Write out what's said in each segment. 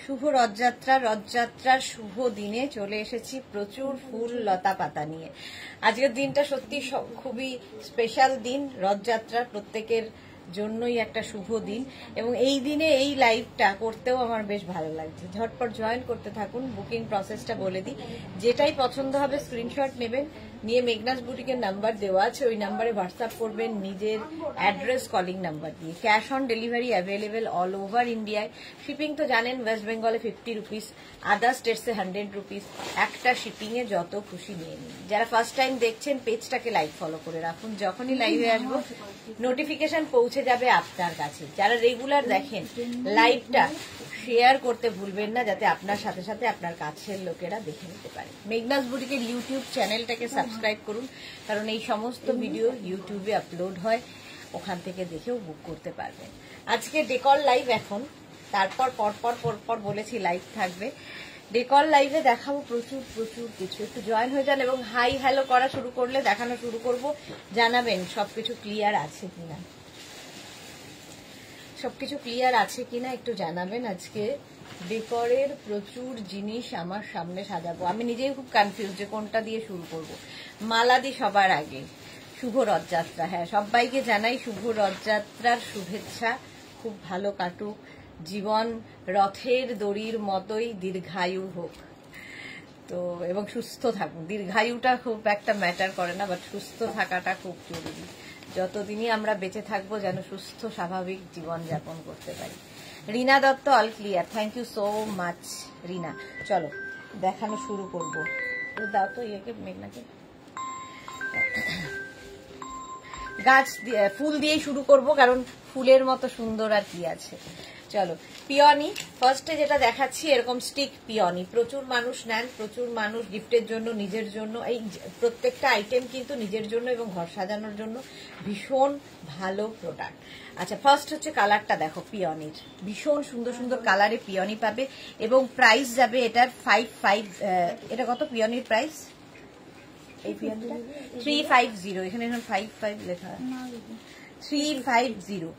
শুভ রথযাত্রা, রথযাত্রার শুভ দিনে চলে এসেছি প্রচুর ফুল লতা পাতা নিয়ে। আজকের দিনটা সত্যি খুবই স্পেশাল দিন, রথযাত্রার প্রত্যেকের জন্যই একটা শুভ দিন এবং এই দিনে এই লাইভটা করতেও আমার বেশ ভালো লাগছে। ঝটপট জয়েন করতে থাকুন। বুকিং প্রসেসটা বলে দিই, যেটাই পছন্দ হবে স্ক্রিনশট নেবেন, নিয়ে মেঘনাস বুটিকের নাম্বার দেওয়া আছে, ওই নাম্বারে হোয়াটসঅ্যাপ করবেন নিজের অ্যাড্রেস কলিং নাম্বার দিয়ে। Cash on delivery available all over ইন্ডিয়ায়। শিপিং তো জানেন, ওয়েস্ট বেঙ্গলে 50 রুপিস, আদার স্টেটসে 100 রুপিস। একটা শিপিংয়ে যত খুশি নিয়ে নিন। যারা ফার্স্ট টাইম দেখছেন পেজটাকে লাইক ফলো করে রাখুন, যখনই লাইভে আসবো নোটিফিকেশন পৌঁছে যাবে আপনার কাছে। যারা রেগুলার দেখেন লাইভটা শেয়ার করতে ভুলবেন না, যাতে আপনার সাথে সাথে আপনার কাছের লোকেরা দেখে নিতে পারে। মেঘনাস বুটিকের ইউটিউব চ্যানেলটাকে সাবস্ক্রাইব করুন, কারণ এই সমস্ত ভিডিও ইউটিউবে আপলোড হয়, ওখান থেকে দেখেও বুক করতে পারবেন। আজকে ডেকর লাইভ এখন, তারপর পরপর বলেছি লাইভ থাকবে। ডেকর লাইভে দেখাবো প্রচুর কিছু। একটু জয়েন হয়ে যান এবং হাই হ্যালো করা শুরু করলে দেখানো শুরু করব। জানাবেন সবকিছু ক্লিয়ার আছে কিনা, সবকিছু ক্লিয়ার আছে কিনা একটু জানাবেন। আজকে ডেকরের প্রচুর জিনিস আমার সামনে সাজাবো। আমি নিজেই খুব কনফিউজ যে কোনটা দিয়ে শুরু করব। মালা দি সবার আগে। শুভ রথযাত্রা, হ্যাঁ সবাইকে জানাই শুভ রথযাত্রার শুভেচ্ছা। খুব ভালো কাটুক জীবন, রথের দড়ির মতোই দীর্ঘায়ু হোক তো, এবং সুস্থ থাকুন। দীর্ঘায়ুটা খুব একটা ম্যাটার করে না, বাট সুস্থ থাকাটা খুব জরুরি। যতদিনই আমরা বেঁচে থাকবো যেন সুস্থ স্বাভাবিক জীবন যাপন করতে পারি। Rina Dutta all clear, thank you so much Rina. চলো দেখানো শুরু করবো। দাও তো ইয়েকে, মেঘনাকে। গাছ ফুল দিয়েই শুরু করব, কারণ ফুলের মতো সুন্দর আর কি আছে। চলো পিওনি ফার্স্টে যেটা দেখাচ্ছি, এরকম স্টিক পিওনি প্রচুর মানুষ নেন, প্রচুর মানুষ গিফটের জন্য, নিজের জন্য। এই প্রত্যেকটা আইটেম কিন্তু নিজের জন্য এবং ঘর সাজানোর জন্য ভীষণ ভালো প্রোডাক্ট। আচ্ছা, ফার্স্ট হচ্ছে কালারটা দেখো পিওনির, ভীষণ সুন্দর সুন্দর কালারে পিওনি পাবে এবং প্রাইস যাবে এটার 55। এটা কত পিওনির প্রাইস? এই পিওনিটা 350, এখানে 55 লেখা, 350।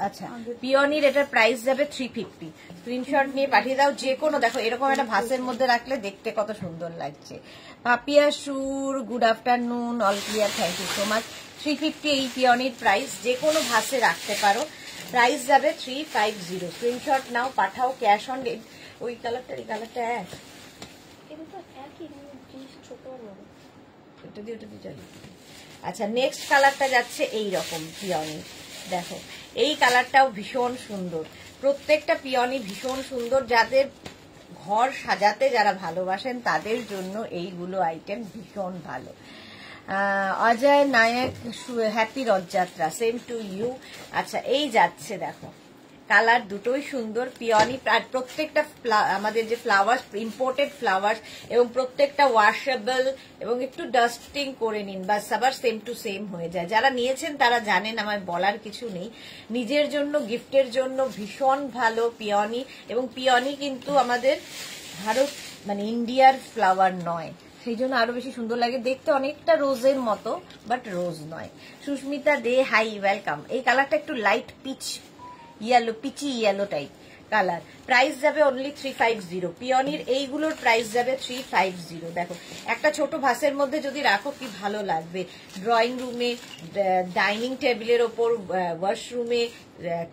আচ্ছা, পিওনির এটার প্রাইস যাবে 350। স্ক্রিনশট নিয়ে পাঠিয়ে দাও যে কোনো। দেখো এরকম একটা ভাসের মধ্যে রাখলে দেখতে কত সুন্দর লাগছে। Papiya Sur, good afternoon, all clear, thank you so much. 350 এই পিওনির প্রাইস, যে কোনো ভাসে রাখতে পারো। প্রাইস যাবে 350। স্ক্রিনশট নাও, পাঠাও। ক্যাশ অন ওই কালারটা, এই কালারটা এক, আচ্ছা নেক্সট কালারটা যাচ্ছে এইরকম পিওনি। দেখো এই কালারটাও ভীষণ সুন্দর, প্রত্যেকটা পিওনি ভীষণ সুন্দর। যাদের ঘর সাজাতে যারা ভালোবাসেন তাদের জন্য এইগুলো আইটেম ভীষণ ভালো। Ajay Nayak, happy Rathyatra, same to you. আচ্ছা এই যাচ্ছে দেখো, কালার দুটোই সুন্দর। পিওনি প্রত্যেকটা আমাদের যে ফ্লাওয়ার্স, ইম্পোর্টেড ফ্লাওয়ার্স, এবং প্রত্যেকটা ওয়াশেবল, এবং একটু ডাস্টিং করে নিন, বাস আবার সেম টু সেম হয়ে যায়। যারা নিয়েছেন তারা জানেন, আমার বলার কিছু নেই। নিজের জন্য, গিফটের জন্য ভীষণ ভালো পিওনি। এবং পিওনি কিন্তু আমাদের ভারত মানে ইন্ডিয়ার ফ্লাওয়ার নয়, সেই জন্য আরো বেশি সুন্দর লাগে দেখতে, অনেকটা রোজের মতো, বাট রোজ নয়। Susmita De, hi, welcome. এই কালারটা একটু light peach yellow, peachy yellow type colour. Price যাবে অনলি 350। পিওনির এইগুলোর প্রাইস যাবে 350। দেখো একটা ছোট ভাসের মধ্যে যদি রাখো কি ভালো লাগবে, ড্রয়িং রুমে, ডাইনিং টেবিলের ওপর, ওয়াশরুমে,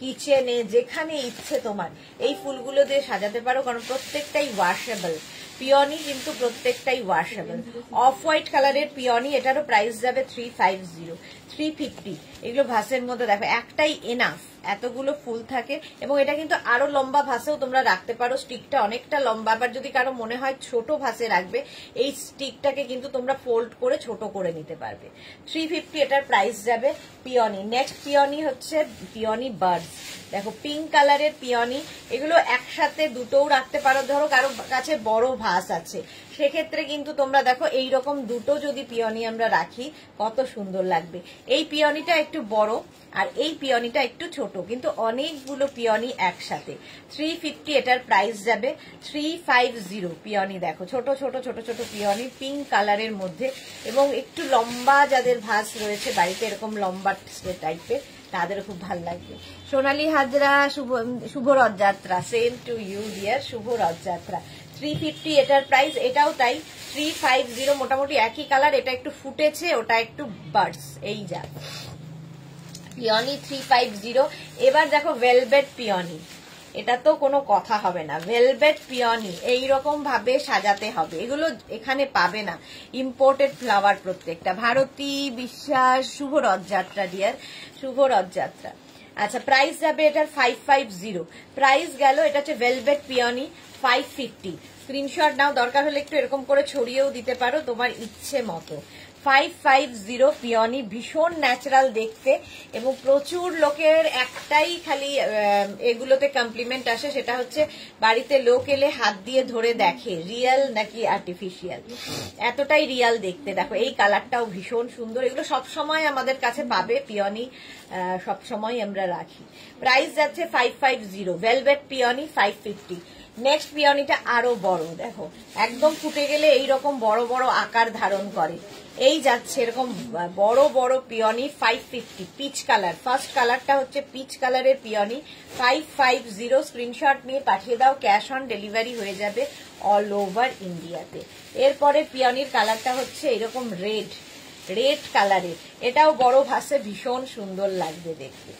কিচেনে, যেখানে ইচ্ছে তোমার এই ফুলগুলো দিয়ে সাজাতে পারো, কারণ প্রত্যেকটাই ওয়াশেবল। পিওনি কিন্তু প্রত্যেকটাই ওয়াশেবল। অফ হোয়াইট কালারের পিওনি, এটারও প্রাইস যাবে 350, 350। এগুলো ভাসের মধ্যে দেখো একটাই এনাফ, এতগুলো ফুল থাকে। এবং এটা কিন্তু আরো লম্বা ভাসেও তোমরা রাখতে পারো, স্টিকটা অনেকটা লম্বা। আবার যদি কারো মনে হয় ছোট ভাসে রাখবে, এই স্টিকটাকে কিন্তু তোমরা ফোল্ড করে ছোট করে নিতে পারবে। 350 এটার প্রাইস যাবে। পিওনি নেক্সট পিওনি হচ্ছে পিওনি বার্ডস। দেখো পিঙ্ক কালারের পিওনি, এগুলো একসাথে দুটোও রাখতে পারো। ধরো কারো কাছে বড় ভাস আছে, সেক্ষেত্রে কিন্তু তোমরা দেখো এইরকম দুটো যদি পিওনি আমরা রাখি কত সুন্দর লাগবে। এই পিওনিটা একটু বড় আর এই পিওনিটা একটু ছোট, কিন্তু অনেকগুলো পিওনি একসাথে। 350 এটার প্রাইস যাবে। 350 পিওনি। দেখো ছোট ছোট ছোট ছোট পিওনি পিঙ্ক কালারের মধ্যে, এবং একটু লম্বা যাদের ভাস রয়েছে বাড়িতে, এরকম লম্বা টাইপের, তাদেরও খুব ভালো লাগবে। সোনালী হাজরা, শুভ Rathyatra. Same to you dear, শুভ রথযাত্রা। 350 এটার প্রাইস, এটাও তাই 350, মোটামুটি একই কালার। এটা একটু ফুটেছে, ওটা একটু বার্ডস। এই যা পিওনি 350। এবার দেখো ভেলভেট পিওনি, এটা তো কোনো কথা হবে না। ভেলভেট পিওনি এইরকম ভাবে সাজাতে হবে, এগুলো এখানে পাবে না, ইম্পোর্টেড ফ্লাওয়ার প্রত্যেকটা। ভারতী বিশ্বাস, শুভ রথযাত্রা ডিয়ার, শুভ রথযাত্রা। আচ্ছা, প্রাইস যাবে এটার 550, প্রাইস গেল। এটা হচ্ছে ভেলভেট পিওনি 550। স্ক্রিনশট নাও, দরকার হলে একটু এরকম করে ছড়িয়েও দিতে পারো তোমার ইচ্ছে মতো। 550 পিওনি, ভীষণ ন্যাচারাল দেখতে, এবং প্রচুর লোকের একটাই খালি এগুলোতে কমপ্লিমেন্ট আসে, সেটা হচ্ছে বাড়িতে লোক এলে হাত দিয়ে ধরে দেখে রিয়েল নাকি আর্টিফিশিয়াল। এতটাই রিয়েল দেখতে। দেখো এই কালারটাও ভীষণ সুন্দর, এগুলো সবসময় আমাদের কাছে পাবে, পিওনি সবসময় আমরা রাখি। প্রাইস যাচ্ছে 550, ভেলভেট পিওনি 550। নেক্সট পিওনিটা আরো বড়, দেখো একদম ফুটে গেলে এইরকম বড় বড় আকার ধারণ করে। এই যাচ্ছে এরকম বড় বড় পিওনি 550, পিচ কালার। ফার্স্ট কালারটা হচ্ছে পিচ কালারের পিওনি 550। স্ক্রিনশট নিয়ে পাঠিয়ে দাও, ক্যাশ অন ডেলিভারি হয়ে যাবে অল ওভার ইন্ডিয়াতে। এরপরে পিওনির কালারটা হচ্ছে এরকম রেড কালারের, এটাও বড় ভাসে ভীষণ সুন্দর লাগবে দেখতে।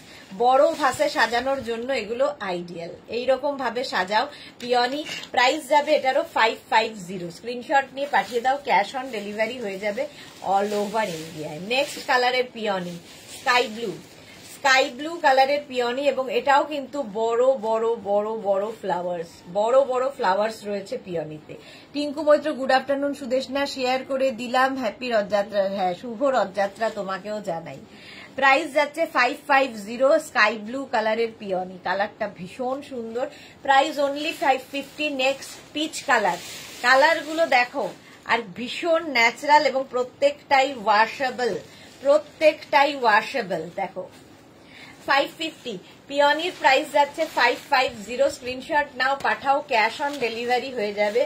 বড় ভাসে সাজানোর জন্য এগুলো আইডিয়াল, এইরকম ভাবে সাজাও পিওনি। প্রাইস যাবে এটারও 550। স্ক্রিনশট নিয়ে পাঠিয়ে দাও, ক্যাশ অন ডেলিভারি হয়ে যাবে অল ওভার ইন্ডিয়ায়। নেক্সট কালারের পিওনি স্কাই ব্লু কালারের পিওনি, এবং এটাও কিন্তু বড় বড় বড় বড় ফ্লাওয়ার্স রয়েছে পিওনিতে। Tinku Maitra, good afternoon. Sudeshna, share করে দিলাম, হ্যাপি রথযাত্রা। হ্যাঁ, শুভ রথযাত্রা তোমাকেও জানাই। প্রাইস যাচ্ছে 550, স্কাই ব্লু কালারের পিওনি, কালারটা ভীষণ সুন্দর। Price only 550। নেক্সট পিচ কালারগুলো দেখো, আর ভীষণ ন্যাচারাল, এবং প্রত্যেকটাই ওয়াশেবল। দেখো 550 পিওনির প্রাইস যাচ্ছে 550। স্ক্রিনশট নাও, পাঠাও, ক্যাশ অন ডেলিভারি হয়ে যাবে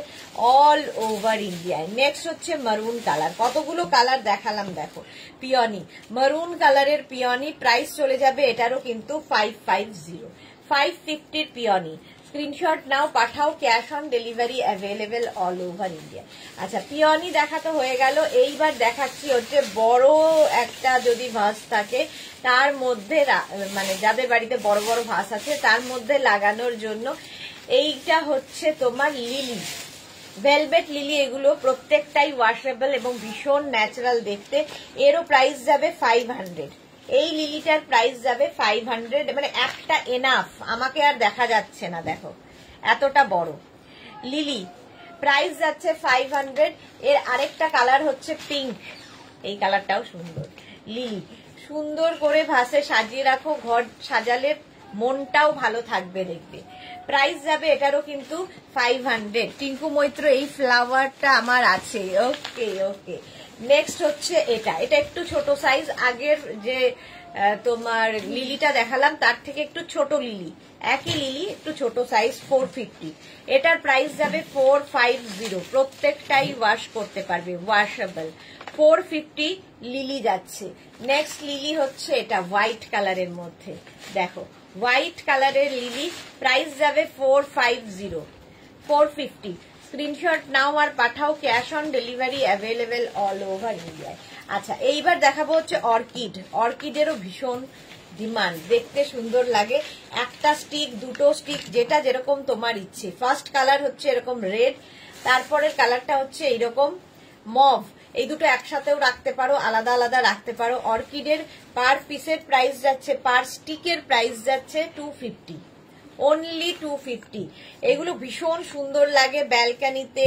অল ওভার ইন্ডিয়ায়। নেক্সট হচ্ছে মারুন কালার, কতগুলো কালার দেখালাম দেখো। পিওনি মারুন কালারের পিওনি, প্রাইস চলে যাবে এটারও কিন্তু 550 পিওনি। স্ক্রিনশট নাও, পাঠাও, cash on delivery available all over India. আচ্ছা, পিওনি দেখাতো হয়ে গেল। এইবার দেখাচ্ছি হচ্ছে বড় একটা যদি ভাস থাকে তার মধ্যে, মানে যাদের বাড়িতে বড় বড় ভাস আছে তার মধ্যে লাগানোর জন্য, এইটা হচ্ছে তোমার লিলি, ভেলভেট লিলি। এগুলো প্রত্যেকটাই ওয়াশেবল এবং ভীষণ ন্যাচারাল দেখতে। এরও প্রাইস যাবে 500। এই লিলিটার প্রাইস যাবে 500, মানে একটা এনাফ, আমাকে আর দেখা যাচ্ছে না, দেখো এতটা বড় লিলি। প্রাইস যাচ্ছে 500। এর আরেকটা কালার হচ্ছে পিঙ্ক, এই কালারটাও সুন্দর। লিলি সুন্দর করে ভাসে সাজিয়ে রাখো, ঘর সাজালে মনটাও ভালো থাকবে দেখবে। প্রাইস যাবে এটারও কিন্তু 500। টিঙ্কু মৈত্র, এই ফ্লাওয়ারটা আমার আছে। ওকে। নেক্সট হচ্ছে এটা একটু ছোট সাইজ, আগের যে তোমার লিলিটা দেখালাম তার থেকে একটু ছোট লিলি, একই লিলি একটু ছোট সাইজ 450। এটার প্রাইস যাবে 450, প্রত্যেকটাই ওয়াশ করতে পারবে, ওয়াশেবল। 450 লিলি যাচ্ছে। নেক্সট লিলি হচ্ছে এটা হোয়াইট কালারের মধ্যে, দেখো হোয়াইট কালারের লিলি, প্রাইস যাবে 450। স্ক্রিনশট নাও আর পাঠাও, cash on delivery available all over ইন্ডিয়ায়। আচ্ছা, এইবার দেখাবো হচ্ছে অর্কিডেরও ভীষণ ডিমান্ড, দেখতে সুন্দর লাগে। একটা স্টিক, দুটো স্টিক, যেটা যেরকম তোমার ইচ্ছে। ফার্স্ট কালার হচ্ছে এরকম রেড, তারপরের কালারটা হচ্ছে এইরকম মভ। এই দুটো একসাথেও রাখতে পারো, আলাদা আলাদা রাখতে পারো। অর্কিডের পার পিসের প্রাইস যাচ্ছে, পার স্টিকের প্রাইস যাচ্ছে 250, অনলি 250। এগুলো ভীষণ সুন্দর লাগে ব্যালকানিতে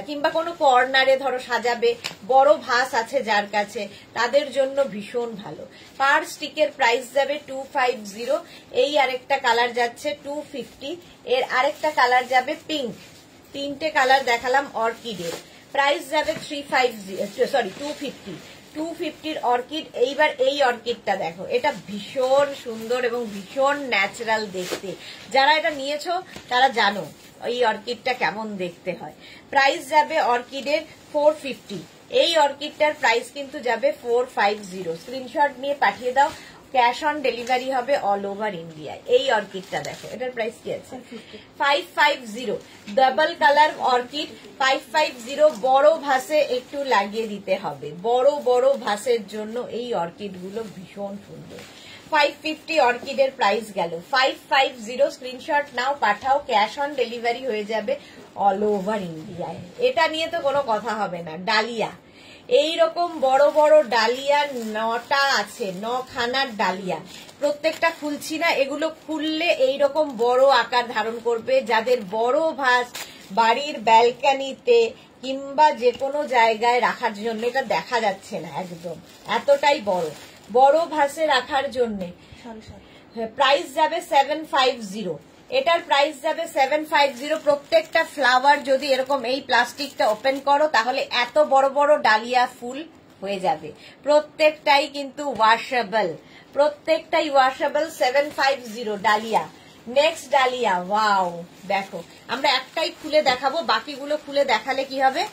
কিংবা কোনো কর্নারে ধরো সাজাবে, বড় ভাস আছে যার কাছে, তাদের জন্য ভীষণ ভালো। পার স্টিকের প্রাইস যাবে 250। এই আরেকটা কালার যাচ্ছে 250। এর আরেকটা কালার যাবে পিঙ্ক। তিনটে কালার দেখালাম অর্কিডের, প্রাইস যাবে 250 অর্কিড। এইবার এই অর্কিডটা দেখো, এটা ভীষণ সুন্দর এবং ভীষণ ন্যাচারাল দেখতে। যারা এটা নিয়েছো তারা জানো এই অর্কিডটা কেমন দেখতে হয়। প্রাইস যাবে অর্কিডের 450। এই অর্কিডটার প্রাইস কিন্তু যাবে 450। স্ক্রিনশট নিয়ে পাঠিয়ে দাও, ক্যাশ অন ডেলিভারি হবে অল ওভার ইন্ডিয়ায়। এই অর্কিডটা দেখো, এটার প্রাইস কি আছে 550, ডাবল কালার অর্কিড 550। বড় ভাসে একটু লাগিয়ে দিতে হবে, বড় বড় ভাসের জন্য এই অর্কিড গুলো ভীষণ সুন্দর। 550 অর্কিডের প্রাইস গেল 550। স্ক্রিনশট নাও, পাঠাও, ক্যাশ অন ডেলিভারি হয়ে যাবে অল ওভার ইন্ডিয়ায়। এটা নিয়ে তো কোনো কথা হবে না। ডালিয়া, এইরকম বড় বড় ডালিয়া 9টা আছে, 9খানার ডালিয়া। প্রত্যেকটা খুলছি না, এগুলো খুললে এইরকম বড় আকার ধারণ করবে। যাদের বড় ভাস বাড়ির ব্যালকানিতে কিংবা যে কোনো জায়গায় রাখার জন্য, এটা দেখা যাচ্ছে না একদম, এতটাই বড় বড় ভাসে রাখার জন্য প্রাইস যাবে 750। এটার প্রাইস যাবে 750। প্রত্যেকটা ফ্লাওয়ার যদি এরকম এই প্লাস্টিকটা ওপেন করো তাহলে এত বড় বড় ডালিয়া ফুল হয়ে যাবে। প্রত্যেকটাই কিন্তু ওয়াশেবল, প্রত্যেকটাই washable. 750 dahlia. Next dahlia, wow দেখো, আমরা একটাই খুলে দেখাবো, বাকিগুলো খুলে দেখালে কি হবে,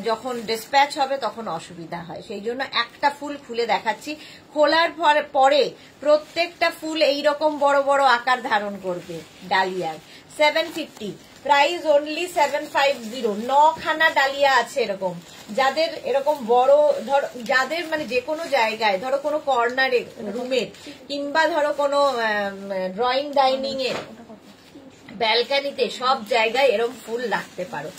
যখন ডিসপ্যাচ হবে তখন অসুবিধা হয়, সেই জন্য একটা ফুল খুলে দেখাচ্ছি। খোলার পরে প্রত্যেকটা ফুল এইরকম বড় বড় আকার ধারণ করবে। ডালিয়ার 750, প্রাইস অনলি 750। 9খানা ডালিয়া আছে এরকম, যাদের এরকম বড়, ধরো যাদের মানে যে কোনো জায়গায়, ধরো কোনো কর্নারে রুমের কিংবা ধরো কোনো ড্রয়িং ডাইনিং এ ব্যালকানিতে, সব জায়গায় এরকম ফুল রাখতে পারো,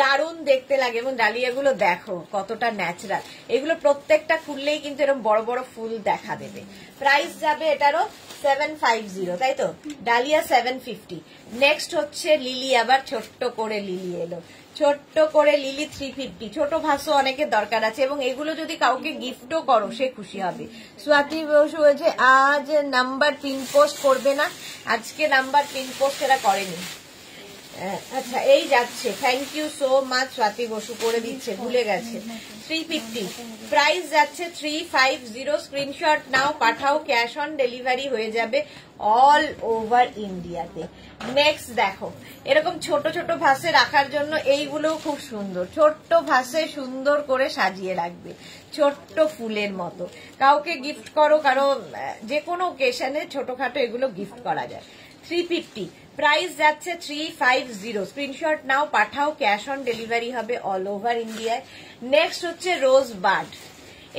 দারুণ দেখতে লাগে। এবং ডালিয়াগুলো দেখো কতটা ন্যাচারাল, এগুলো প্রত্যেকটা খুললেই কিন্তু এরকম বড় বড় ফুল দেখা দেবে। প্রাইস যাবে এটারও 750, তাই তো, ডালিয়া 750। নেক্সট হচ্ছে লিলি, আবার ছোট্ট করে লিলি এলো, ছোট্ট করে লিলি 350। ছোট ভাসও অনেকের দরকার আছে, এবং এগুলো যদি কাউকে গিফটও করো সে খুশি হবে। স্বাতি বসু হয়েছে আজ নাম্বার পিন পোস্ট করবে না, আজকে নাম্বার পিন পোস্ট এরা করেনি। আচ্ছা, এই যাচ্ছে, thank you so much. Swati Basu করে দিচ্ছে, ভুলে গেছে। 350, প্রাইস যাচ্ছে 350। স্ক্রিনশট নাও, পাঠাও, ক্যাশ অন ডেলিভারি হয়ে যাবে অল ওভার ইন্ডিয়াতে। নেক্সট দেখো, এরকম ছোট ছোট ভাসে রাখার জন্য এইগুলো খুব সুন্দর, ছোট্ট ভাসে সুন্দর করে সাজিয়ে রাখবে, ছোট্ট ফুলের মতো। কাউকে গিফট করো, কারো যে কোনো ওকেশনে ছোটখাটো এগুলো গিফট করা যায়। 350, প্রাইস যাচ্ছে 350। স্ক্রিনশট নাও, পাঠাও, ক্যাশ অন ডেলিভারি হবে অল ওভার ইন্ডিয়ায়। নেক্সট হচ্ছে রোজ বাড।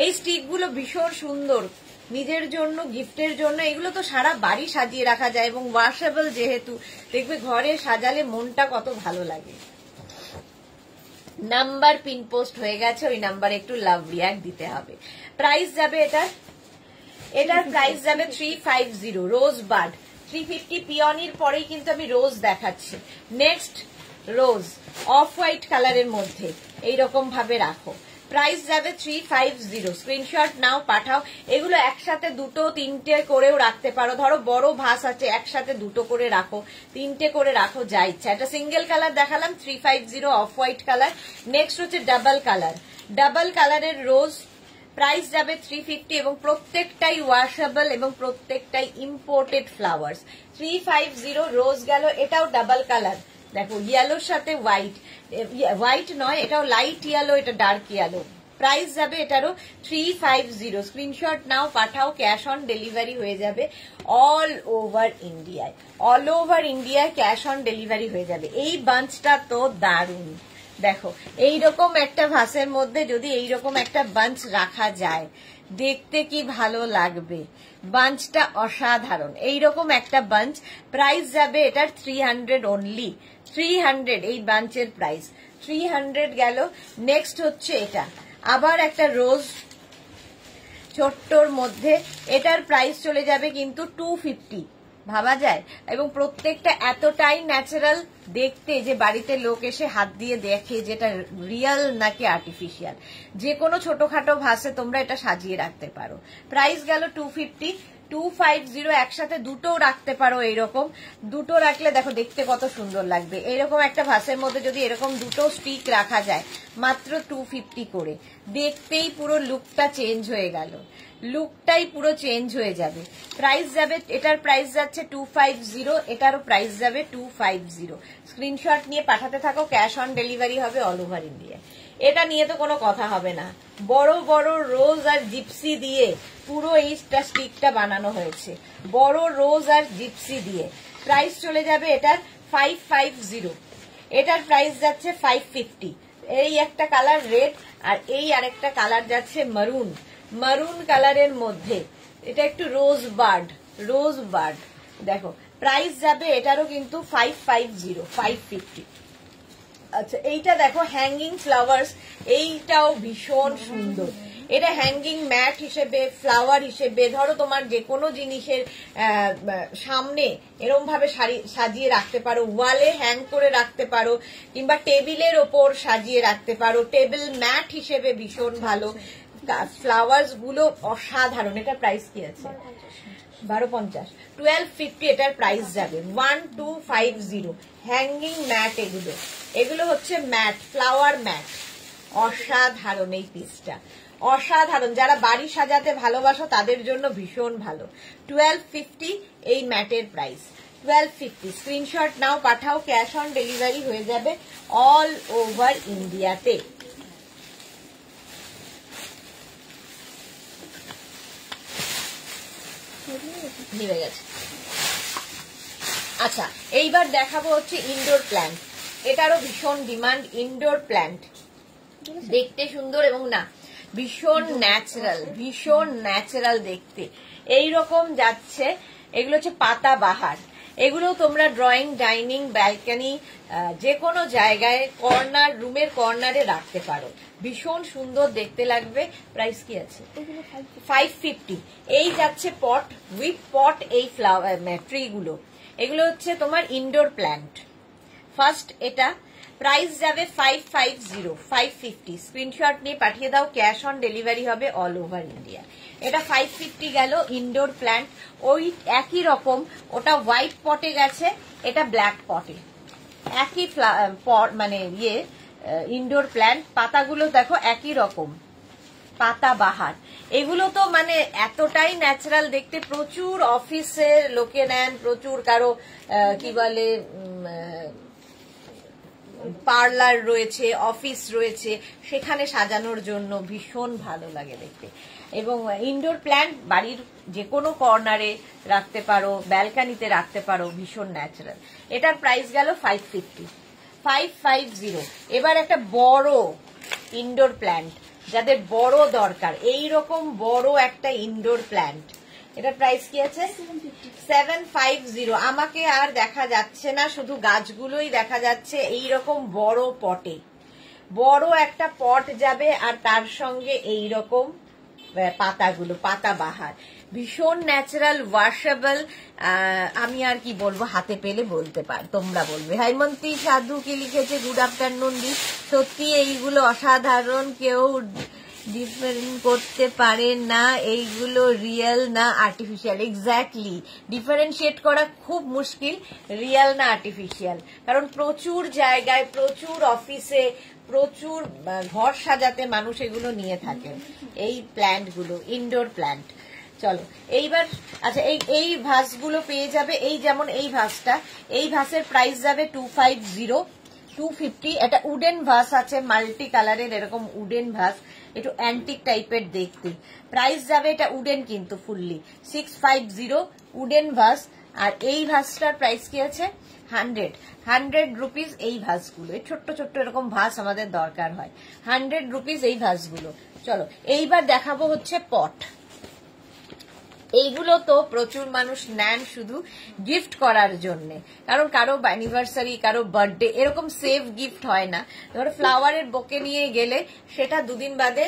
এই স্টিকগুলো ভীষণ সুন্দর, নিজের জন্য, গিফটের জন্য, এগুলো তো সারা বাড়ি সাজিয়ে রাখা যায় এবং ওয়াশেবল যেহেতু, দেখবে ঘরে সাজালে মনটা কত ভালো লাগে। নাম্বার পিন পোস্ট হয়ে গেছে, ওই নাম্বারে একটু লাভ রিয়াক্ট দিতে হবে। প্রাইস যাবে এটার প্রাইস যাবে 350। রোজ বাড 350। পিওনির পরেই কিন্তু আমি রোজ দেখাচ্ছি। নেক্সট রোজ অফ হোয়াইট কালারের মধ্যে এইরকম ভাবে রাখো, প্রাইস যাবে 350। স্ক্রিনশট নাও, পাঠাও। এগুলো একসাথে দুটো তিনটে করেও রাখতে পারো, ধরো বড় ভাস আছে একসাথে দুটো করে রাখো, তিনটে করে রাখো, যা ইচ্ছা। এটা সিঙ্গেল কালার দেখালাম 350 অফ হোয়াইট কালার। নেক্সট হচ্ছে ডাবল কালার, ডাবল কালারের রোজ, প্রাইস যাবে 350 এবং প্রত্যেকটাই ওয়াশেবল এবং প্রত্যেকটাই ইম্পোর্টেড ফ্লাওয়ার্স। 350 রোজ গেল। এটাও ডাবল কালার, দেখো ইয়েলোর সাথে হোয়াইট, হোয়াইট নয়, এটাও লাইট ইয়েলো, এটা ডার্ক ইয়েলো। প্রাইস যাবে এটারও 350। স্ক্রিনশট নাও, পাঠাও, ক্যাশ অন ডেলিভারি হয়ে যাবে অল ওভার ইন্ডিয়ায়। অল ওভার ইন্ডিয়ায় ক্যাশ অন ডেলিভারি হয়ে যাবে। এই বাঞ্চটা তো দারুণ, দেখো এইরকম একটা ভাসের মধ্যে যদি এইরকম একটা বাঞ্চ রাখা যায়, দেখতে কি ভালো লাগবে। বাঞ্চটা অসাধারণ, এইরকম একটা বাঞ্চ। প্রাইস যাবে এটার 300 অনলি, 300 এই বাঞ্চের প্রাইস 300 গেল। নেক্সট হচ্ছে এটা, আবার একটা রোজ ছোট্টর মধ্যে, এটার প্রাইস চলে যাবে কিন্তু 250। ভাবা যায়, এবং প্রত্যেকটা এতটাই ন্যাচারাল দেখতে যে বাড়িতে লোক এসে হাত দিয়ে দেখে যেটা রিয়েল নাকি আর্টিফিশিয়াল। যে কোনো ছোটখাটো ভাসে তোমরা এটা সাজিয়ে রাখতে পারো। প্রাইস গেল 250। 250 একসাথে দুটো রাখতে পারো, এইরকম দুটো রাখলে দেখো দেখতে কত সুন্দর লাগবে। এইরকম একটা ভাসের মধ্যে যদি এরকম দুটো স্টিক রাখা যায় মাত্র 250 করে, দেখতেই পুরো লুকটা চেঞ্জ হয়ে গেল, লুকটাই পুরো চেঞ্জ হয়ে যাবে। প্রাইস যাবে, এটার প্রাইস যাচ্ছে 250, এটারও প্রাইস যাবে 250। স্ক্রিনশট নিয়ে পাঠাতে থাকো, ক্যাশ অন ডেলিভারি হবে অল ওভার ইন্ডিয়া। এটা নিয়ে তো কোনো কথা হবে না। বড় বড় রোজ আর জিপসি দিয়ে পুরো এইটা স্টিকটা বানানো হয়েছে, বড় রোজ আর জিপসি দিয়ে। প্রাইস চলে যাবে এটার 550, এটার প্রাইস যাচ্ছে 550। এই একটা কালার রেড, আর এই আরেকটা কালার যাচ্ছে মারুন, মারুন কালারের মধ্যে। এটা একটু রোজ বার্ড দেখো, প্রাইস যাবে এটারও কিন্তু 550। আচ্ছা, এইটা দেখো হ্যাঙ্গিং ফ্লাওয়ার্স, এইটাও ভীষণ সুন্দর। এটা হ্যাঙ্গিং ম্যাট হিসেবে, ফ্লাওয়ার হিসেবে, ধরো তোমার যে কোনো জিনিসের সামনে এরকম ভাবে সাজিয়ে রাখতে পারো, ওয়ালে হ্যাং করে রাখতে পারো, কিংবা টেবিলের ওপর সাজিয়ে রাখতে পারো। টেবিল ম্যাট হিসেবে ভীষণ ভালো। ফ্লাওয়ার্স গুলো অসাধারণ। এটার প্রাইস কি আছে? 1250, 1250 এটার প্রাইস যাবে। 1250 হ্যাঙ্গিং ম্যাট। এগুলো হচ্ছে ম্যাট, ফ্লাওয়ার ম্যাট। অসাধারণ এই পিসটা, অসাধারণ। যারা বাড়ি সাজাতে ভালোবাসো তাদের জন্য ভীষণ ভালো। 1250 এই ম্যাটের প্রাইস, 1250। স্ক্রিনশট নাও, পাঠাও, ক্যাশ অন ডেলিভারি হয়ে যাবে অল ওভার ইন্ডিয়াতে। নিয়ে গেছে। আচ্ছা, এইবার দেখাবো হচ্ছে ইনডোর প্ল্যান্ট। এটারও ভীষণ ডিমান্ড। ইনডোর প্ল্যান্ট দেখতে সুন্দর এবং না ভীষণ ন্যাচারাল দেখতে। এইরকম যাচ্ছে, এগুলো হচ্ছে পাতা বাহার। এগুলো তোমরা ড্রয়িং, ডাইনিং, ব্যালকনি, যে কোনো জায়গায় কর্নার, রুমের কর্নারে রাখতে পারো। ভীষণ সুন্দর দেখতে লাগবে। প্রাইস কি আছে? 550। এই যাচ্ছে পট উইথ পট। এই ফ্লাওয়ার ট্রি গুলো, এগুলো হচ্ছে তোমার ইনডোর প্ল্যান্ট। ফার্স্ট এটা প্রাইস যাবে 550। স্ক্রিনশট নিয়ে পাঠিয়ে দাও, ক্যাশ অন ডেলিভারি হবে অল ওভার ইন্ডিয়া। এটা 550 গেল ইনডোর প্ল্যান্ট। ওই একই রকম, ওটা হোয়াইট পটে গেছে, এটা ব্ল্যাক পটে। একই মানে ইনডোর প্ল্যান্ট। পাতাগুলো দেখো একই রকম, পাতা বাহার। এগুলো তো মানে এতটাই ন্যাচারাল দেখতে। প্রচুর অফিসের লোকে নেন, প্রচুর কারো কি বলে পার্লার রয়েছে, অফিস রয়েছে, সেখানে সাজানোর জন্য ভীষণ ভালো লাগে দেখতে। এবং ইনডোর প্ল্যান্ট বাড়ির যে কোনো কর্নারে রাখতে পারো, ব্যালকানিতে রাখতে পারো, ভীষণ ন্যাচারাল। এটার প্রাইস গেল 550। এবার একটা বড় ইনডোর প্ল্যান্ট, যাদের বড় দরকার, এই রকম বড় একটা ইনডোর প্ল্যান্ট, এটার প্রাইস কি আছে? 750। আমাকে আর দেখা যাচ্ছে না, শুধু গাছগুলোই দেখা যাচ্ছে। এইরকম বড় পটে, বড় একটা পট যাবে, আর তার সঙ্গে এইরকম পাতাগুলো, পাতা বাহার। ভীষণ ন্যাচারাল, ওয়াশেবল। আমি আর কি বলবো, হাতে পেলে বলতে পার, তোমরা বলবে। হেমন্তী সাধু কি লিখেছে, গুড আফটারনুন দি। সত্যি এইগুলো অসাধারণ, কেউ ডিফারেন্ট করতে পারে না এইগুলো রিয়েল না আর্টিফিশিয়াল। এক্স্যাক্টলি, ডিফারেন্সিয়েট করা খুব মুশকিল রিয়েল না আর্টিফিশিয়াল। কারণ প্রচুর জায়গায়, প্রচুর অফিসে, প্রচুর ঘর সাজাতে মানুষ এগুলো নিয়ে থাকেন, এই প্ল্যান্টগুলো, ইনডোর প্ল্যান্ট। চলো এইবার, আচ্ছা এই ভাসগুলো পেয়ে যাবে। এই যেমন এই ভাসটা, এই ভাসের প্রাইস যাবে 250। এটা উডেন ভাস আছে, মাল্টি কালারের এরকম উডেন ভাস, একটু অ্যান্টিক টাইপের দেখতে। প্রাইস যাবে, এটা উডেন কিন্তু ফুললি, 650 উডেন ভাস। আর এই ভাসটার প্রাইস কি আছে? 100 রুপিস। এই ভাসগুলো, এই ছোট্ট ছোট্ট এরকম ভাস আমাদের দরকার হয়, 100 রুপিস এই ভাসগুলো। চলো এইবার দেখাবো হচ্ছে পট। এইগুলো তো প্রচুর মানুষ নেন শুধু গিফট করার জন্য, কারণ কারো অ্যানিভার্সারি, কারো বার্থডে, এরকম সেফ গিফট হয় না। ধরো ফ্লাওয়ারের বোকে নিয়ে গেলে সেটা দুদিন বাদে,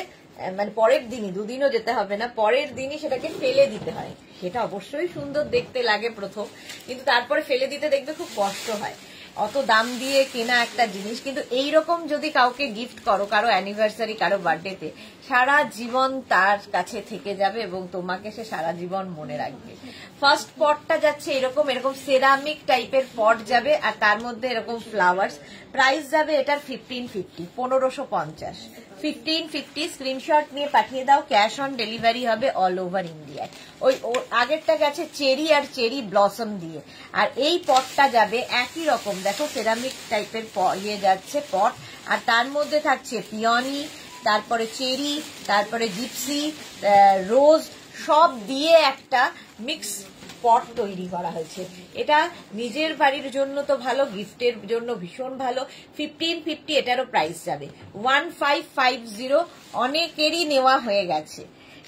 মানে পরের দিনই, দুদিনও যেতে হবে না, পরের দিনই সেটাকে ফেলে দিতে হয়। সেটা অবশ্যই সুন্দর দেখতে লাগে প্রথম, কিন্তু তারপরে ফেলে দিতে দেখবে খুব কষ্ট হয়। অত দাম দিয়ে কেনা একটা জিনিস, কিন্তু এইরকম যদি কাউকে গিফট করো, কারো অ্যানিভার্সারি, কারো বার্থডেতে, সারা জীবন তার কাছে থেকে যাবে এবং তোমাকে সে সারা জীবন মনে রাখবে। ফার্স্ট পটটা যাচ্ছে এরকম সেরামিক টাইপের পট যাবে, আর তার মধ্যে এরকম ফ্লাওয়ার্স। প্রাইস যাবে এটার 1550, 1550। 1550 স্ক্রিনশট নিয়ে পাঠিয়ে দাও, ক্যাশ অন ডেলিভারি হবে অল ওভার ইন্ডিয়ায়। ওই আগেরটা গেছে চেরি আর চেরি ব্লসম দিয়ে, আর এই পটটা যাবে একই রকম, দেখো সেরামিক টাইপের ইয়ে যাচ্ছে পট, আর তার মধ্যে থাকছে পিওনি, তারপরে চেরি, তারপরে জিপসি, রোজ, সব দিয়ে একটা মিক্স পট তৈরি করা হয়েছে। এটা নিজের বাড়ির জন্য তো ভালো, গিফটের জন্য ভীষণ ভালো। 1550 এটারও প্রাইস যাবে 1550, অনেকেরই নেওয়া হয়ে গেছে,